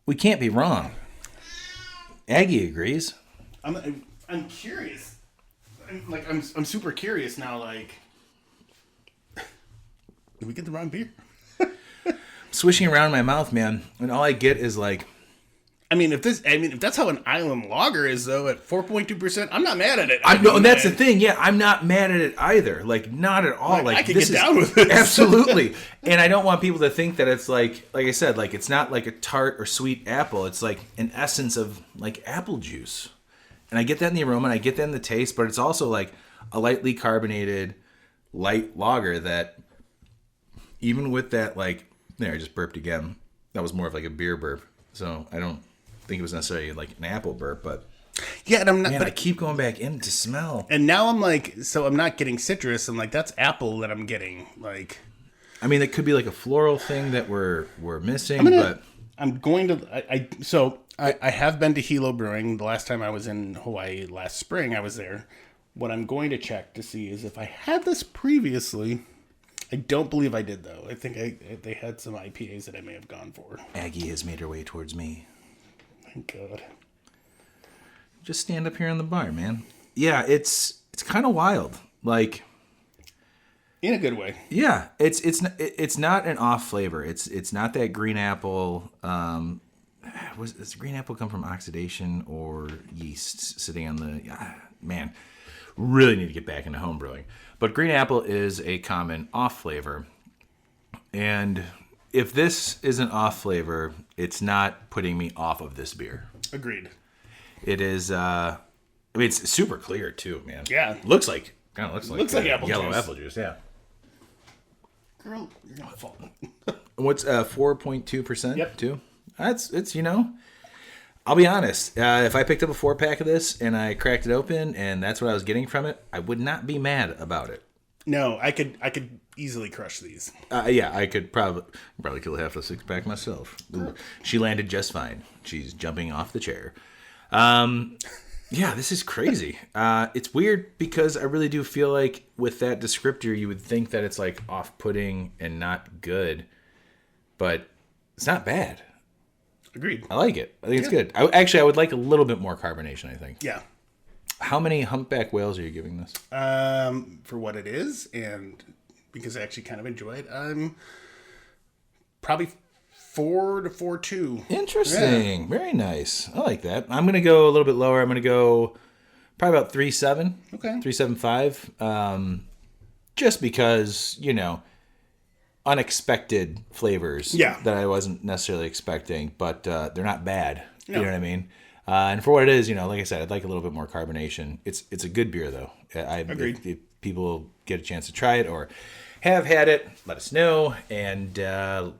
Speaker 1: We can't be wrong. Aggie agrees.
Speaker 2: I'm curious. I'm super curious now, like, did we get the wrong beer?
Speaker 1: Swishing around my mouth, man, and all I get is like,
Speaker 2: if that's how an island lager is though at 4.2%, I'm not mad at it.
Speaker 1: and that's the thing. Yeah, I'm not mad at it either. Like, not at all. Like
Speaker 2: I can get down with it.
Speaker 1: Absolutely. And I don't want people to think that it's like I said, like it's not like a tart or sweet apple. It's like an essence of like apple juice. And I get that in the aroma, and I get that in the taste, but it's also like a lightly carbonated light lager that even with that, like, there, I just burped again. That was more of like a beer burp. So I don't think it was necessarily like an apple burp, but
Speaker 2: yeah, and I'm not.
Speaker 1: Man,
Speaker 2: but
Speaker 1: I keep going back in to smell.
Speaker 2: And now I'm like, so I'm not getting citrus. I'm like, that's apple that I'm getting. Like,
Speaker 1: I mean, it could be like a floral thing that we're missing, but
Speaker 2: I'm going to. I have been to Hilo Brewing. The last time I was in Hawaii last spring, I was there. What I'm going to check to see is if I had this previously. I don't believe I did, though. I think they had some IPAs that I may have gone for.
Speaker 1: Aggie has made her way towards me.
Speaker 2: Thank God.
Speaker 1: Just stand up here on the bar, man. Yeah, it's kind of wild. Like,
Speaker 2: in a good way.
Speaker 1: Yeah, it's not an off flavor. It's not that green apple. Does green apple come from oxidation or yeast sitting on the? Man, really need to get back into home brewing. But green apple is a common off flavor. And if this is an off flavor, it's not putting me off of this beer.
Speaker 2: Agreed.
Speaker 1: It is, it's super clear too, man.
Speaker 2: Yeah.
Speaker 1: Looks like
Speaker 2: apple
Speaker 1: yellow
Speaker 2: juice.
Speaker 1: apple juice, yeah.
Speaker 2: Girl, you're going to fall.
Speaker 1: What's 4.2%
Speaker 2: Yep.
Speaker 1: too? It's I'll be honest. If I picked up a 4-pack of this and I cracked it open and that's what I was getting from it, I would not be mad about it.
Speaker 2: No, I could easily crush these.
Speaker 1: Yeah, I could probably kill half a 6-pack myself. Ooh, she landed just fine. She's jumping off the chair. Yeah, this is crazy. It's weird because I really do feel like with that descriptor, you would think that it's like off-putting and not good, but it's not bad.
Speaker 2: Agreed.
Speaker 1: I like it. I think it's good. I would like a little bit more carbonation, I think.
Speaker 2: Yeah.
Speaker 1: How many humpback whales are you giving this?
Speaker 2: For what it is, and because I actually kind of enjoy it, I'm probably 4 to 4.2.
Speaker 1: Interesting. Yeah. Very nice. I like that. I'm going to go a little bit lower. I'm going to go probably about 3.7.
Speaker 2: Okay.
Speaker 1: 3.75. Just because, unexpected flavors that I wasn't necessarily expecting, but they're not bad. No. You know what I mean? And for what it is, like I said, I'd like a little bit more carbonation. It's a good beer, though.
Speaker 2: Agreed.
Speaker 1: If people get a chance to try it or have had it, let us know. And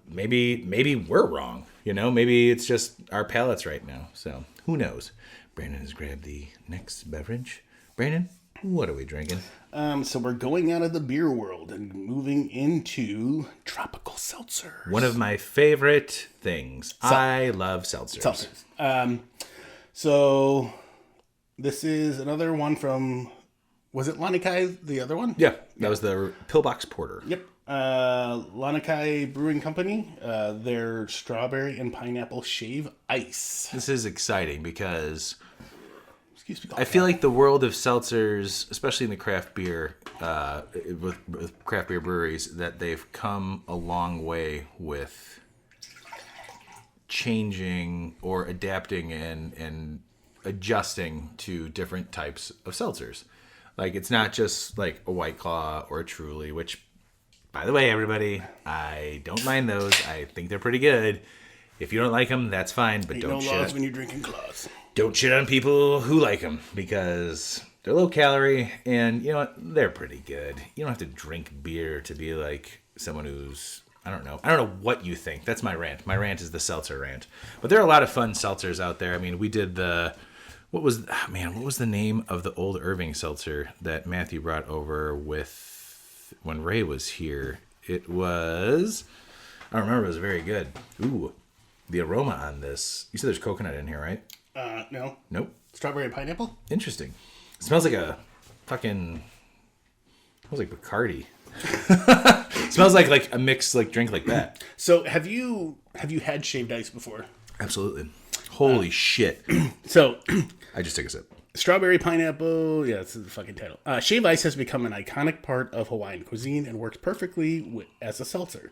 Speaker 1: maybe we're wrong. Maybe it's just our palates right now. So who knows? Brandon has grabbed the next beverage. Brandon, what are we drinking?
Speaker 2: So we're going out of the beer world and moving into tropical seltzer.
Speaker 1: One of my favorite things. I love seltzers.
Speaker 2: So this is another one from, was it Lanikai, the other one?
Speaker 1: Yeah, that was the Pillbox Porter.
Speaker 2: Yep. Lanikai Brewing Company, their strawberry and pineapple shave ice.
Speaker 1: This is exciting because I feel like the world of seltzers, especially in the craft beer, with craft beer breweries, that they've come a long way with changing or adapting and adjusting to different types of seltzers. Like, it's not just like a White Claw or a Truly, which, by the way, everybody, I don't mind those. I think they're pretty good. If you don't like them, that's fine, but don't shit.
Speaker 2: Laws when you're drinking claws.
Speaker 1: Don't shit on people who like them because they're low calorie and you know what? They're pretty good. You don't have to drink beer to be like someone who's, I don't know what you think. That's my rant. My rant is the seltzer rant. But there are a lot of fun seltzers out there. I mean, we did what was the name of the old Irving seltzer that Matthew brought over with when Ray was here? It was, I don't remember, it was very good. Ooh, the aroma on this. You said there's coconut in here, right?
Speaker 2: No.
Speaker 1: Nope.
Speaker 2: Strawberry and pineapple?
Speaker 1: Interesting. It smells like a fucking, smells like Bacardi. It smells like a mixed drink like that.
Speaker 2: So have you had shaved ice before?
Speaker 1: Absolutely. Holy shit.
Speaker 2: So
Speaker 1: I just took a sip.
Speaker 2: Strawberry pineapple, yeah, that's the fucking title. Shave ice has become an iconic part of Hawaiian cuisine and works perfectly as a seltzer.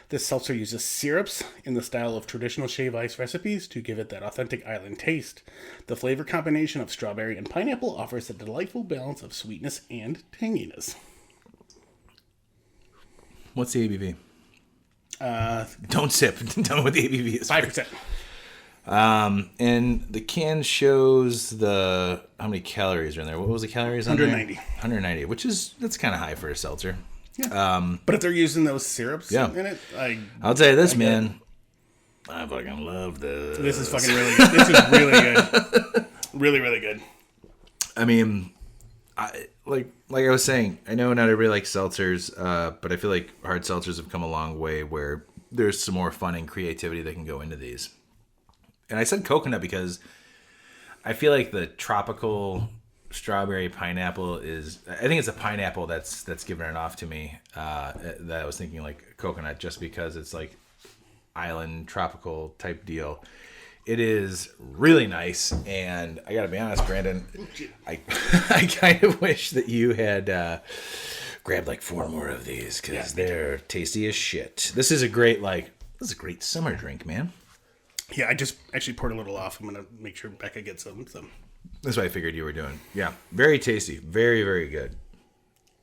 Speaker 2: This seltzer uses syrups in the style of traditional shave ice recipes to give it that authentic island taste. The flavor combination of strawberry and pineapple offers a delightful balance of sweetness and tanginess.
Speaker 1: What's the ABV? Don't sip. Tell me what the ABV is.
Speaker 2: 5%.
Speaker 1: And the can shows how many calories are in there. What was the calories on
Speaker 2: 190.
Speaker 1: there? 190, that's kind of high for a seltzer.
Speaker 2: Yeah. But if they're using those syrups in it,
Speaker 1: I'll tell you this, man. I fucking love this.
Speaker 2: This is fucking really good. This is really good. Really, really good.
Speaker 1: I mean, like I was saying, I know not everybody likes seltzers, but I feel like hard seltzers have come a long way where there's some more fun and creativity that can go into these. And I said coconut because I feel like the tropical strawberry pineapple I think it's a pineapple that's giving it off to me, that I was thinking like coconut just because it's like island tropical type deal. It is really nice, and I gotta be honest, Brandon, I kind of wish that you had grabbed like 4 more of these because they're tasty as shit. This is a great summer drink, man.
Speaker 2: Yeah, I just actually poured a little off. I'm going to make sure Becca gets some.
Speaker 1: That's what I figured you were doing. Yeah, very tasty. Very, very good.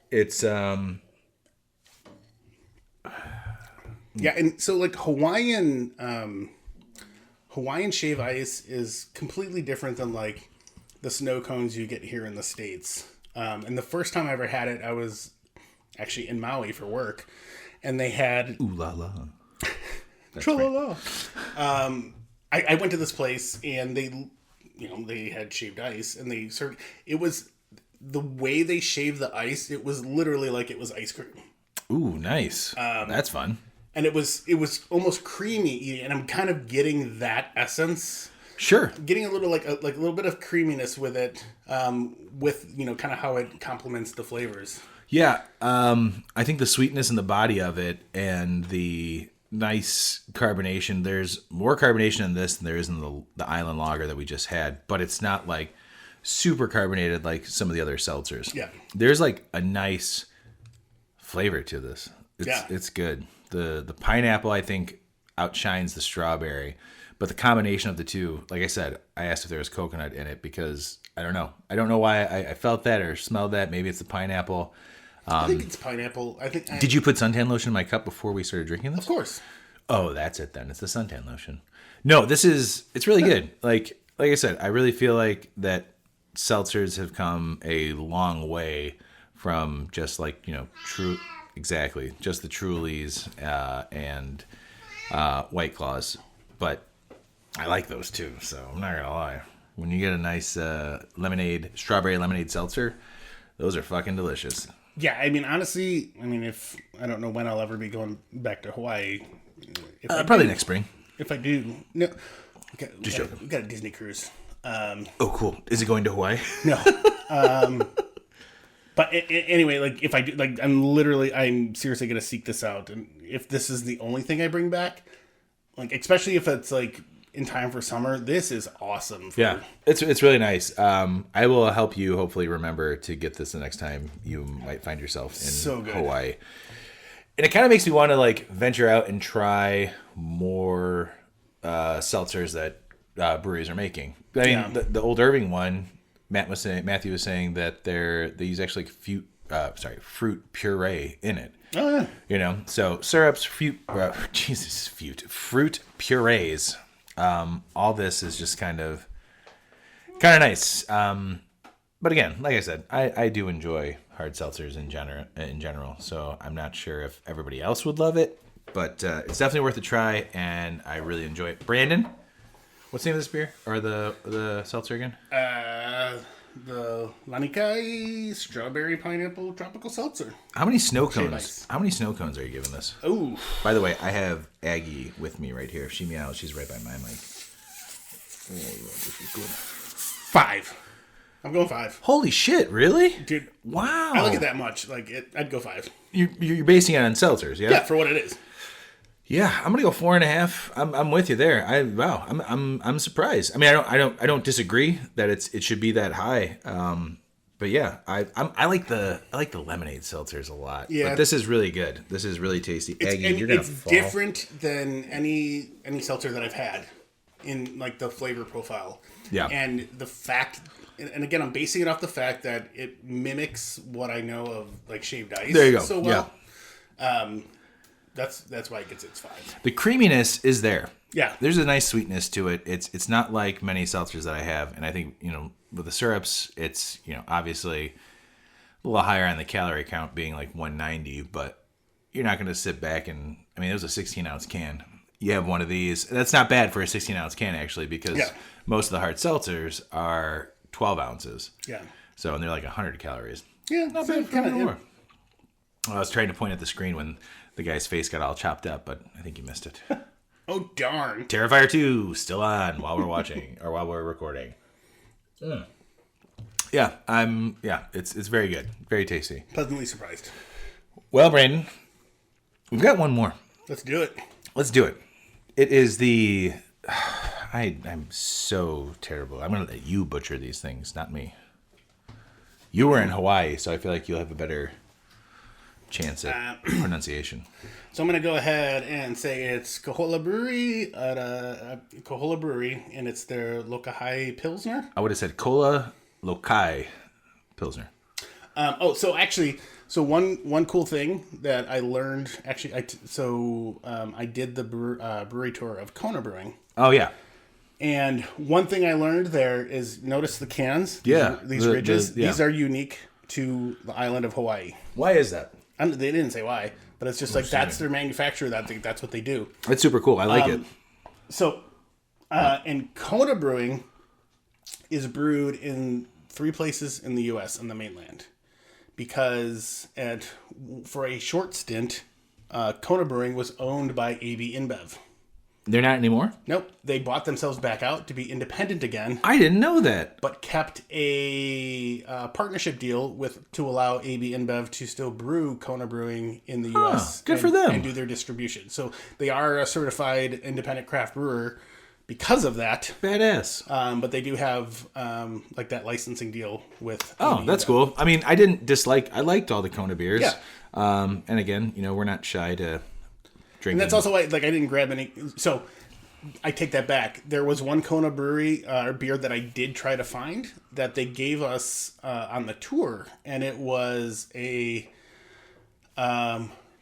Speaker 1: It's,
Speaker 2: Yeah, and so like Hawaiian shave ice is completely different than like the snow cones you get here in the States. And the first time I ever had it, I was actually in Maui for work, and they had...
Speaker 1: Ooh la la.
Speaker 2: Tra-la-la. I went to this place and they had shaved ice and they served. the way they shaved the ice, it was literally like it was ice cream.
Speaker 1: Ooh, nice. That's fun.
Speaker 2: And it was almost creamy, and I'm kind of getting that essence.
Speaker 1: Sure.
Speaker 2: Getting a little like a little bit of creaminess with it, with kind of how it complements the flavors.
Speaker 1: Yeah, I think the sweetness in the body of it and the nice carbonation. There's more carbonation in this than there is in the Island Lager that we just had, but it's not like super carbonated like some of the other seltzers.
Speaker 2: Yeah.
Speaker 1: There's like a nice flavor to this. It's good. The pineapple, I think, outshines the strawberry, but the combination of the two, like I said, I asked if there was coconut in it because I don't know. I don't know why I felt that or smelled that. Maybe it's the pineapple.
Speaker 2: I think it's pineapple.
Speaker 1: Did you put suntan lotion in my cup before we started drinking this?
Speaker 2: Of course.
Speaker 1: Oh, that's it then. It's the suntan lotion. No, it's really good. Like I said, I really feel like that seltzers have come a long way from just like, just the Trulies and White Claws. But I like those too, so I'm not going to lie. When you get a nice strawberry lemonade seltzer, those are fucking delicious.
Speaker 2: Yeah, I mean, honestly, if I don't know when I'll ever be going back to Hawaii.
Speaker 1: Probably next spring.
Speaker 2: If I do, no.
Speaker 1: Just joking.
Speaker 2: We got a Disney cruise.
Speaker 1: Oh, cool. Is it going to Hawaii?
Speaker 2: No. But anyway, like if I do, like I'm seriously gonna seek this out, and if this is the only thing I bring back, like especially if it's like in time for summer, this is awesome.
Speaker 1: Yeah, it's really nice. I will help you hopefully remember to get this the next time you might find yourself in Hawaii. And it kind of makes me want to like venture out and try more seltzers that breweries are making. I mean, the Old Irving one, Matthew was saying that they use actually fruit puree in it.
Speaker 2: Oh yeah.
Speaker 1: So syrups, fruit purees. All this is just kind of nice. But again, like I said, I do enjoy hard seltzers in general. So I'm not sure if everybody else would love it, but it's definitely worth a try, and I really enjoy it. Brandon, what's the name of this beer or the seltzer again?
Speaker 2: The Lanikai strawberry pineapple tropical seltzer.
Speaker 1: How many snow cones? How many snow cones are you giving this?
Speaker 2: Oh.
Speaker 1: By the way, I have Aggie with me right here. If she meows, she's right by my mic. Oh, this is good.
Speaker 2: 5. I'm going 5.
Speaker 1: Holy shit! Really,
Speaker 2: dude?
Speaker 1: Wow.
Speaker 2: I like it that much. Like I'd go 5.
Speaker 1: You're basing it on seltzers, yeah?
Speaker 2: Yeah, for what it is.
Speaker 1: Yeah, I'm gonna go 4.5. I'm with you there. I'm surprised. I mean, I don't disagree that it should be that high. But yeah, I like the lemonade seltzers a lot.
Speaker 2: Yeah,
Speaker 1: but this is really good. This is really tasty. Aggie, you're gonna fall.
Speaker 2: It's different than any seltzer that I've had in like the flavor profile.
Speaker 1: Yeah,
Speaker 2: and the fact, and again, I'm basing it off the fact that it mimics what I know of like shaved ice.
Speaker 1: There you go.
Speaker 2: So well.
Speaker 1: Yeah.
Speaker 2: That's why it gets its 5.
Speaker 1: The creaminess is there.
Speaker 2: Yeah.
Speaker 1: There's a nice sweetness to it. It's not like many seltzers that I have, and I think, with the syrups, it's, obviously a little higher on the calorie count, being like 190, but you're not going to sit back and, it was a 16-ounce can. You have one of these. That's not bad for a 16-ounce can, actually, because most of the hard seltzers are 12 ounces.
Speaker 2: Yeah.
Speaker 1: So, and they're like 100 calories.
Speaker 2: Yeah.
Speaker 1: Not bad for more. Well, I was trying to point at the screen when the guy's face got all chopped up, but I think you missed it.
Speaker 2: Oh, darn.
Speaker 1: Terrifier 2 still on while we're watching or while we're recording. Yeah, it's very good. Very tasty.
Speaker 2: Pleasantly surprised.
Speaker 1: Well, Brandon, we've got one more.
Speaker 2: Let's do it.
Speaker 1: It is the I'm so terrible. I'm going to let you butcher these things, not me. You were in Hawaii, so I feel like you'll have a better chance at pronunciation.
Speaker 2: So I'm going to go ahead and say it's Kohola Brewery Kohola Brewery, and it's their Lokahi Pilsner.
Speaker 1: I would have said Lokahi Pilsner.
Speaker 2: So one cool thing that I learned, actually, I did the brewery tour of Kona Brewing.
Speaker 1: Oh, yeah.
Speaker 2: And one thing I learned there is notice the cans.
Speaker 1: Yeah.
Speaker 2: These ridges. These are unique to the island of Hawaii.
Speaker 1: Why is that?
Speaker 2: They didn't say why, but it's just like that's their manufacturer. That's what they do.
Speaker 1: It's super cool. I like it.
Speaker 2: So, and Kona Brewing is brewed in 3 places in the U.S. on the mainland. Because for a short stint, Kona Brewing was owned by AB InBev.
Speaker 1: They're not anymore?
Speaker 2: Nope. They bought themselves back out to be independent again.
Speaker 1: I didn't know that.
Speaker 2: But kept a partnership deal to allow AB InBev to still brew Kona Brewing in the U.S.
Speaker 1: Good for them.
Speaker 2: And do their distribution. So they are a certified independent craft brewer because of that.
Speaker 1: Badass.
Speaker 2: But they do have like that licensing deal with
Speaker 1: Oh,
Speaker 2: AB
Speaker 1: that's
Speaker 2: InBev.
Speaker 1: cool. I mean, I liked all the Kona beers.
Speaker 2: Yeah.
Speaker 1: And again, we're not shy to drink.
Speaker 2: And that's also why, like, I didn't grab any. So I take that back. There was one Kona Brewery beer that I did try to find that they gave us on the tour, and it was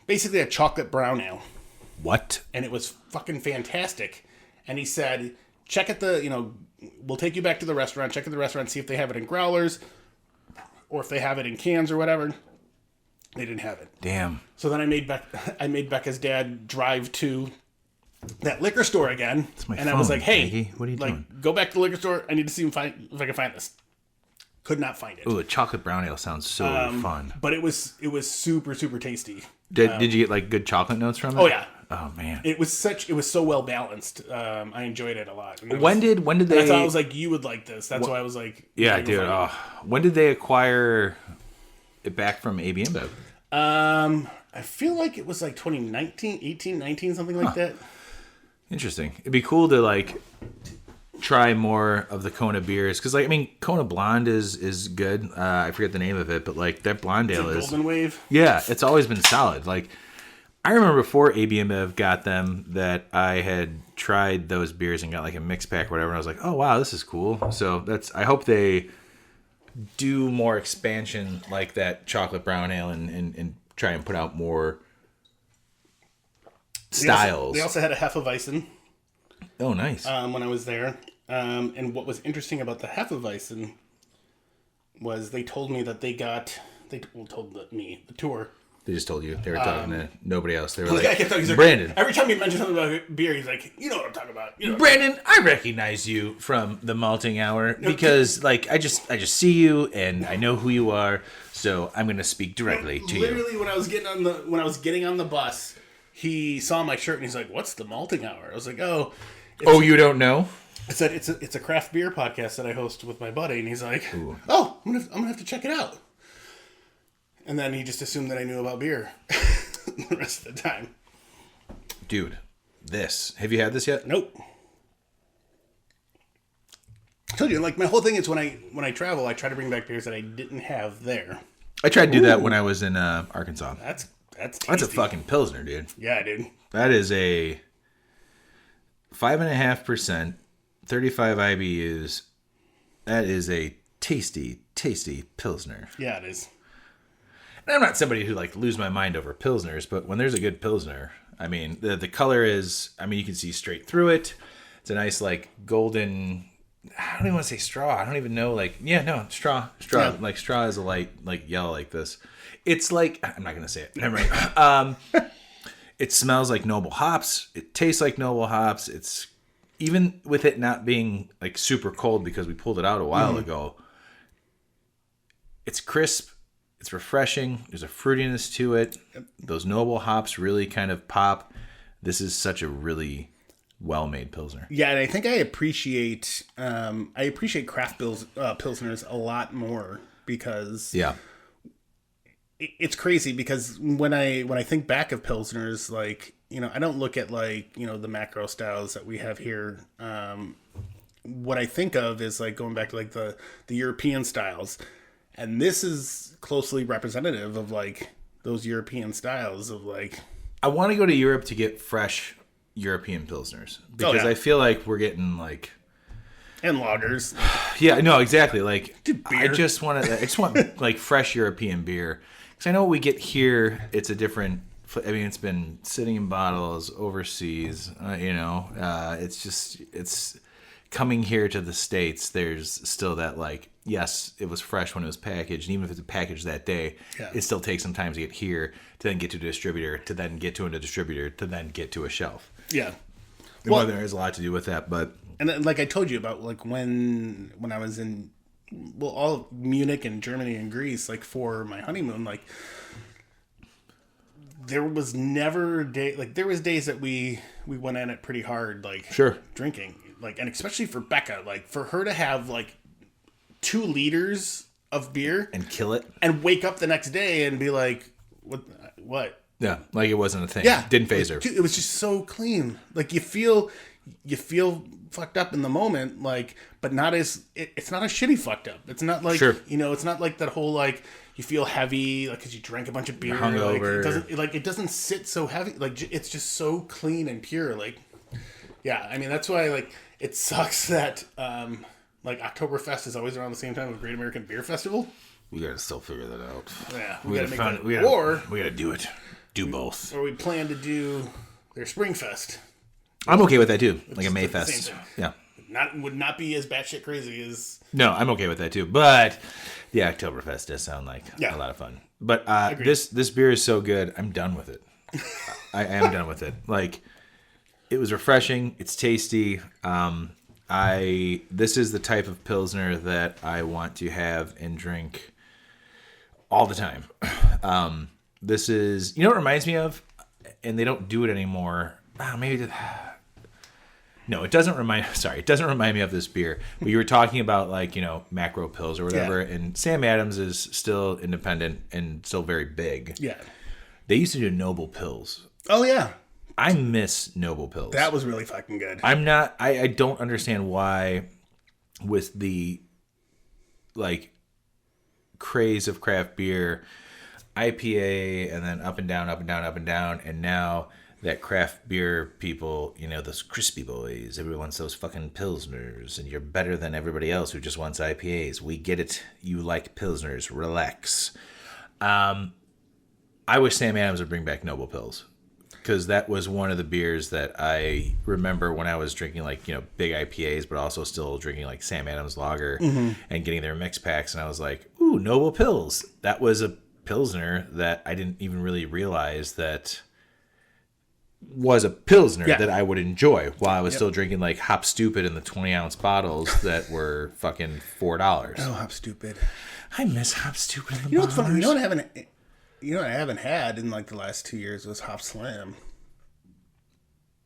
Speaker 2: basically a chocolate brown ale,
Speaker 1: What?
Speaker 2: and it was fucking fantastic. And he said, check at the, we'll take you back to the restaurant, check at the restaurant, see if they have it in growlers or if they have it in cans or whatever. They didn't have it.
Speaker 1: Damn.
Speaker 2: So then I made Becca's dad drive to that liquor store again.
Speaker 1: my
Speaker 2: And I was
Speaker 1: phone,
Speaker 2: like, hey,
Speaker 1: Maggie. What are you doing?
Speaker 2: Go back to the liquor store. I need to see if I can find this. Could not find it.
Speaker 1: Ooh, a chocolate brown ale sounds so fun.
Speaker 2: But it was super, super tasty.
Speaker 1: Did you get like good chocolate notes from it?
Speaker 2: Oh yeah.
Speaker 1: Oh man.
Speaker 2: It was so well balanced. I enjoyed it a lot. And
Speaker 1: When did they?
Speaker 2: I thought I was like, you would like this. That's why I was like,
Speaker 1: Yeah,
Speaker 2: go
Speaker 1: dude.
Speaker 2: find it.
Speaker 1: Oh, when did they acquire it back from AB InBev?
Speaker 2: I feel like it was like 2019, 18, 19, something like that.
Speaker 1: Interesting. It'd be cool to like try more of the Kona beers because, like, I mean, Kona Blonde is good. I forget the name of it, but like that blonde ale is
Speaker 2: Golden Wave.
Speaker 1: Yeah, it's always been solid. Like, I remember before AB InBev got them that I had tried those beers and got like a mix pack or whatever. And I was like, oh wow, this is cool. So I hope they do more expansion like that chocolate brown ale and try and put out more styles.
Speaker 2: They also had a Hefeweizen
Speaker 1: Oh, nice.
Speaker 2: when I was there. And what was interesting about the Hefeweizen was they told me that the tour.
Speaker 1: They just told you. They were talking to nobody else. They were
Speaker 2: The guy kept talking, he's like,
Speaker 1: Brandon.
Speaker 2: Every time he mentioned something about beer, he's like, you know what I'm talking about. You know what
Speaker 1: Brandon, I recognize you from the malting hour because, like, I just see you and I know who you are, so I'm gonna speak directly to you.
Speaker 2: Literally, when I was getting on the bus, he saw my shirt and he's like, "What's the malting hour?" I was like, "Oh,
Speaker 1: Oh, you don't know?
Speaker 2: I said it's a craft beer podcast that I host with my buddy," and he's like, "Oh, I'm gonna have to check it out." And then he just assumed that I knew about beer the rest of the time.
Speaker 1: Dude, have you had this yet?
Speaker 2: Nope. I told you, like, my whole thing is when I travel, I try to bring back beers that I didn't have there.
Speaker 1: I tried to do that when I was in Arkansas.
Speaker 2: That's tasty.
Speaker 1: That's a fucking Pilsner, dude.
Speaker 2: Yeah, dude.
Speaker 1: That is a 5.5%, 35 IBUs. That is a tasty, tasty Pilsner.
Speaker 2: Yeah, it is.
Speaker 1: And I'm not somebody who like lose my mind over Pilsners, but when there's a good Pilsner, I mean, the color is, I mean, you can see straight through it. It's a nice, like, golden, I don't even want to say straw. I don't even know, like, yeah, no, straw.
Speaker 2: Yeah.
Speaker 1: Like, straw is a light, like, yellow like this. It's like, I'm not going to say it. Never mind. It smells like noble hops. It tastes like noble hops. It's, even with it not being, like, super cold because we pulled it out a while ago, it's crisp. It's refreshing. There's a fruitiness to it. Those noble hops really kind of pop. This is such a really well-made Pilsner.
Speaker 2: Yeah, and I think I appreciate craft Pilsners a lot more because
Speaker 1: Yeah.
Speaker 2: it's crazy because when I think back of Pilsners, like, I don't look at, like, the macro styles that we have here. What I think of is, like, going back to, like, the European styles. And this is closely representative of, like, those European styles of, like...
Speaker 1: I want to go to Europe to get fresh European Pilsners. Because I feel like we're getting, like...
Speaker 2: And lagers.
Speaker 1: Yeah, no, exactly. Like,
Speaker 2: Dude, beer.
Speaker 1: I just want, like, fresh European beer. Because I know what we get here, it's a different... I mean, it's been sitting in bottles overseas, it's coming here to the States. There's still that, like, yes, it was fresh when it was packaged. And even if it's packaged that day, it still takes some time to get here, to then get to a distributor, to then get to a distributor, to then get to a shelf.
Speaker 2: Yeah.
Speaker 1: Well, there is a lot to do with that, but...
Speaker 2: And then, like I told you about, like, when I was in well, all of Munich and Germany and Greece, like for my honeymoon, like there was never a day, like there was days that we went at it pretty hard, like
Speaker 1: Sure.
Speaker 2: drinking, like, and especially for Becca, like for her to have like 2 liters of beer
Speaker 1: And kill it.
Speaker 2: and wake up the next day and be like, what?
Speaker 1: Yeah, like it wasn't a thing.
Speaker 2: Yeah,
Speaker 1: Didn't phase her.
Speaker 2: It was just so clean. Like you feel fucked up in the moment, like, but not as it's not a shitty fucked up. It's not like
Speaker 1: Sure.
Speaker 2: it's not like that whole like you feel heavy like because you drank a bunch of beer.
Speaker 1: Hungover.
Speaker 2: Like it doesn't sit so heavy. Like it's just so clean and pure. Like yeah, I mean that's why like it sucks that like Oktoberfest is always around the same time as Great American Beer Festival.
Speaker 1: We gotta still figure that out.
Speaker 2: Yeah,
Speaker 1: We gotta
Speaker 2: make
Speaker 1: find.
Speaker 2: that.
Speaker 1: We gotta do it. Do both.
Speaker 2: Or we plan to do their Springfest.
Speaker 1: I'm okay with that too. Like a
Speaker 2: It's the
Speaker 1: Mayfest.
Speaker 2: same thing.
Speaker 1: Yeah.
Speaker 2: Would not be as batshit crazy as
Speaker 1: No, I'm okay with that too. But the Oktoberfest does sound like
Speaker 2: Yeah.
Speaker 1: a lot of fun. But this beer is so good. I'm done with it. I am done with it. Like it was refreshing. It's tasty. This is the type of Pilsner that I want to have and drink all the time. This is, what it reminds me of, and they don't do it anymore. No, it doesn't remind me of this beer. But you were talking about like, macro pills or whatever, and Sam Adams is still independent and still very big.
Speaker 2: yeah.
Speaker 1: They used to do Noble Pills.
Speaker 2: Oh yeah,
Speaker 1: I miss Noble Pills.
Speaker 2: that was really fucking good.
Speaker 1: I don't understand why with the like craze of craft beer, IPA, and then up and down, and now that craft beer people, those crispy boys, everyone wants those fucking Pilsners, and you're better than everybody else who just wants IPAs. We get it. You like Pilsners. Relax. I wish Sam Adams would bring back Noble Pills, because that was one of the beers that I remember when I was drinking like, big IPAs, but also still drinking like Sam Adams lager and getting their mix packs. And I was like, ooh, Noble Pills. That was a Pilsner that I didn't even really realize that was a Pilsner that I would enjoy while I was still drinking like Hop Stupid in the 20-ounce bottles that were fucking $4.
Speaker 2: Oh, Hop Stupid.
Speaker 1: I miss Hop Stupid in the
Speaker 2: You know what's
Speaker 1: bars.
Speaker 2: funny? What I haven't had in like the last 2 years was Hop Slam.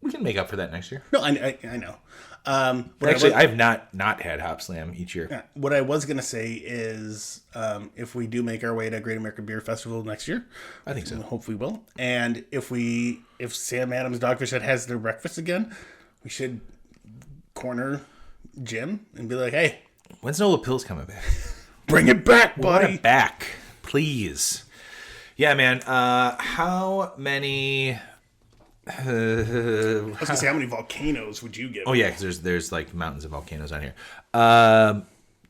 Speaker 1: We can make up for that next year.
Speaker 2: No, I know.
Speaker 1: I've not had Hop Slam each year.
Speaker 2: What I was gonna say is, if we do make our way to Great American Beer Festival next year,
Speaker 1: I think so.
Speaker 2: Hopefully, we will. And if Sam Adams Dogfish Head has their breakfast again, we should corner Jim and be like, "Hey,
Speaker 1: When's Noble Pills coming back?
Speaker 2: bring it back,
Speaker 1: Want
Speaker 2: buddy."
Speaker 1: it back, please. Yeah, man. How many?
Speaker 2: I was gonna say, how many volcanoes would you give?
Speaker 1: Oh yeah, because there's like mountains and volcanoes on here.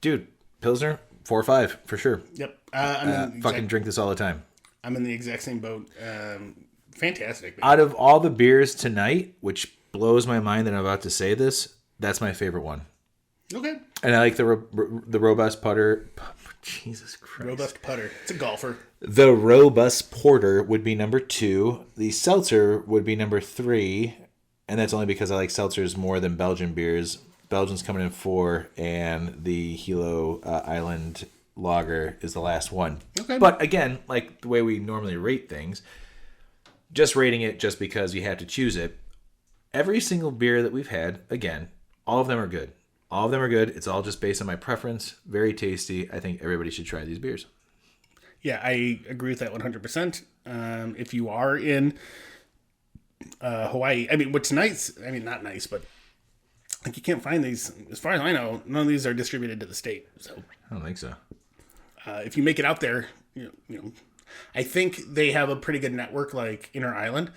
Speaker 1: Dude, Pilsner 4 or 5 for sure.
Speaker 2: Yep.
Speaker 1: Fucking drink this all the time.
Speaker 2: I'm in the exact same boat. Fantastic. Man.
Speaker 1: Out of all the beers tonight, which blows my mind that I'm about to say this, that's my favorite one.
Speaker 2: Okay.
Speaker 1: And I like the Robust Putter. Jesus Christ.
Speaker 2: Robust Putter. It's a golfer.
Speaker 1: The Robust Porter would be number 2. The Seltzer would be number 3. And that's only because I like seltzers more than Belgian beers. Belgian's coming in 4. And the Hilo Island Lager is the last one.
Speaker 2: Okay.
Speaker 1: But again, like the way we normally rate things, just rating it just because you have to choose it. Every single beer that we've had, again, all of them are good. All of them are good. It's all just based on my preference. Very tasty. I think everybody should try these beers.
Speaker 2: Yeah, I agree with that 100%. If you are in Hawaii, I mean, what's nice, I mean, not nice, but like you can't find these, as far as I know, none of these are distributed to the state. So
Speaker 1: I don't think so.
Speaker 2: if you make it out there, you know, I think they have a pretty good network like Inner Island.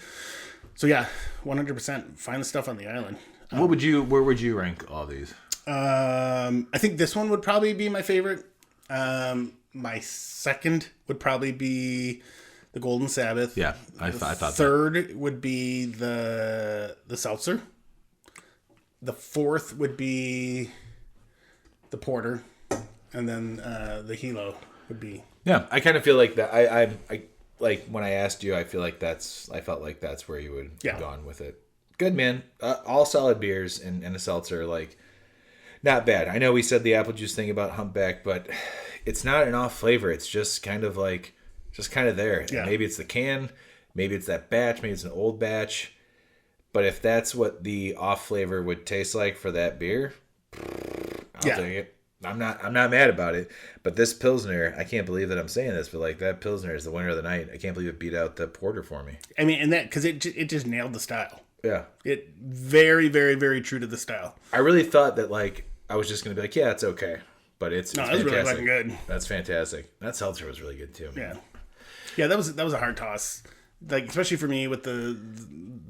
Speaker 2: So yeah, 100% find the stuff on the island.
Speaker 1: Where would you rank all these?
Speaker 2: I think this one would probably be my favorite. My second would probably be the Golden Sabbath.
Speaker 1: Yeah, I thought
Speaker 2: third would be the Seltzer. The fourth would be the Porter, and then the Hilo would be.
Speaker 1: Yeah, I kind of feel like that. I like when I asked you, I felt like that's where you would have gone with it. Good, man. All solid beers and a seltzer. Like, not bad. I know we said the apple juice thing about Humpback, but it's not an off flavor. It's just kind of there.
Speaker 2: Yeah.
Speaker 1: And maybe it's the can, maybe it's that batch, maybe it's an old batch. But if that's what the off flavor would taste like for that beer, I'll take it. I'm not mad about it. But this Pilsner, I can't believe that I'm saying this, but like that Pilsner is the winner of the night. I can't believe it beat out the Porter for me.
Speaker 2: I mean, and that because it just nailed the style.
Speaker 1: Yeah.
Speaker 2: It very, very, very true to the style.
Speaker 1: I really thought that like I was just gonna be like, yeah, it's okay. But it's
Speaker 2: No, it was really
Speaker 1: fantastic.
Speaker 2: fucking good.
Speaker 1: That's fantastic. That seltzer was really good too.
Speaker 2: Yeah. Yeah, that was a hard toss. Like, especially for me with the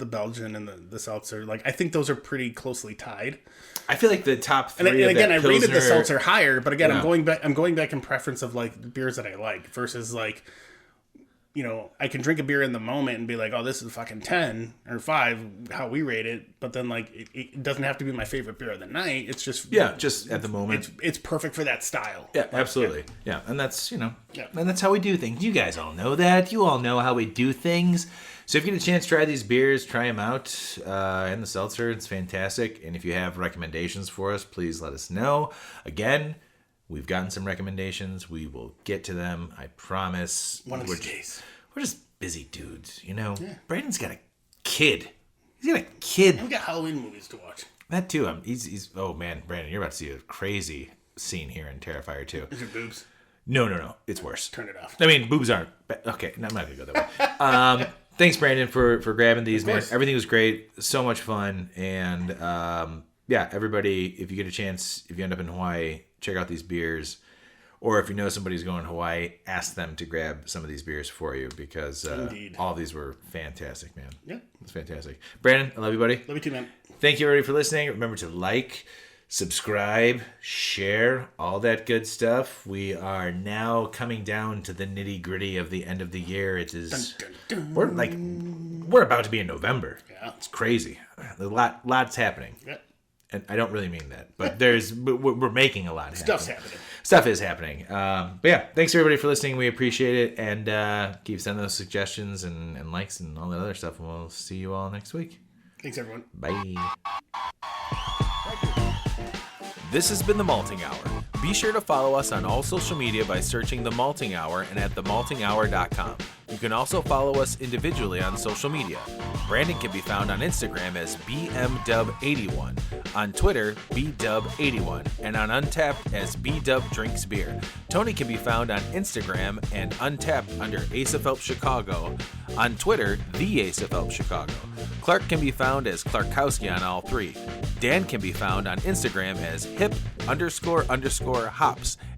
Speaker 2: Belgian and the seltzer. Like, I think those are pretty closely tied.
Speaker 1: I feel like the top three.
Speaker 2: And again, I rated the
Speaker 1: Pilsner-
Speaker 2: seltzer higher, but again,
Speaker 1: Yeah.
Speaker 2: I'm going back in preference of like beers that I like versus like, you know, I can drink a beer in the moment and be like, oh, this is fucking 10 or 5, how we rate it. But then like, it doesn't have to be my favorite beer of the night. It's just
Speaker 1: just at the moment.
Speaker 2: It's perfect for that style.
Speaker 1: Yeah, absolutely. Yeah, and that's,
Speaker 2: Yeah.
Speaker 1: and that's how we do things. You guys all know that. You all know how we do things. So if you get a chance to try these beers, try them out. And the seltzer, it's fantastic. And if you have recommendations for us, please let us know. Again, we've gotten some recommendations. We will get to them. I promise.
Speaker 2: One of these days.
Speaker 1: We're just busy dudes, you know? Yeah. Brandon's got a kid. He's got a kid.
Speaker 2: We got Halloween movies to watch.
Speaker 1: That too. He's oh man, Brandon, you're about to see a crazy scene here in Terrifier 2.
Speaker 2: Is it boobs?
Speaker 1: No. It's worse.
Speaker 2: Turn it off.
Speaker 1: I mean, boobs aren't. Okay, no, I'm not going to go that way. Thanks, Brandon, for grabbing these, man. Everything was great. So much fun. And yeah, everybody, if you get a chance, if you end up in Hawaii, check out these beers. Or if you know somebody's going to Hawaii, ask them to grab some of these beers for you because all these were fantastic, man.
Speaker 2: Yeah.
Speaker 1: It's fantastic. Brandon, I love you, buddy.
Speaker 2: Love you too, man.
Speaker 1: Thank you, everybody, for listening. Remember to like, subscribe, share, all that good stuff. We are now coming down to the nitty gritty of the end of the year. It is we're about to be in November.
Speaker 2: Yeah.
Speaker 1: It's crazy. A lot's happening.
Speaker 2: Yeah.
Speaker 1: And I don't really mean that, but we're making a lot happen.
Speaker 2: Stuff's happening.
Speaker 1: Stuff is happening. But yeah, thanks everybody for listening. We appreciate it, and keep sending those suggestions and likes and all that other stuff. And we'll see you all next week.
Speaker 2: Thanks, everyone.
Speaker 1: Bye.
Speaker 5: This has been The Malting Hour. Be sure to follow us on all social media by searching The Malting Hour and at themaltinghour.com. You can also follow us individually on social media. Brandon can be found on Instagram as BMDub81, on Twitter, BDub81, and on Untapped as BDubDrinksBeer. Tony can be found on Instagram and Untapped under Ace of Help Chicago, on Twitter, The Ace of Help Chicago. Clark can be found as Clarkowski on all three. Dan can be found on Instagram as hip__hops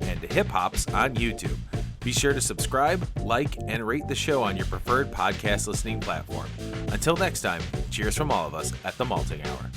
Speaker 5: and hip hops on YouTube. Be sure to subscribe, like, and rate the show on your preferred podcast listening platform. Until next time, cheers from all of us at The Malting Hour.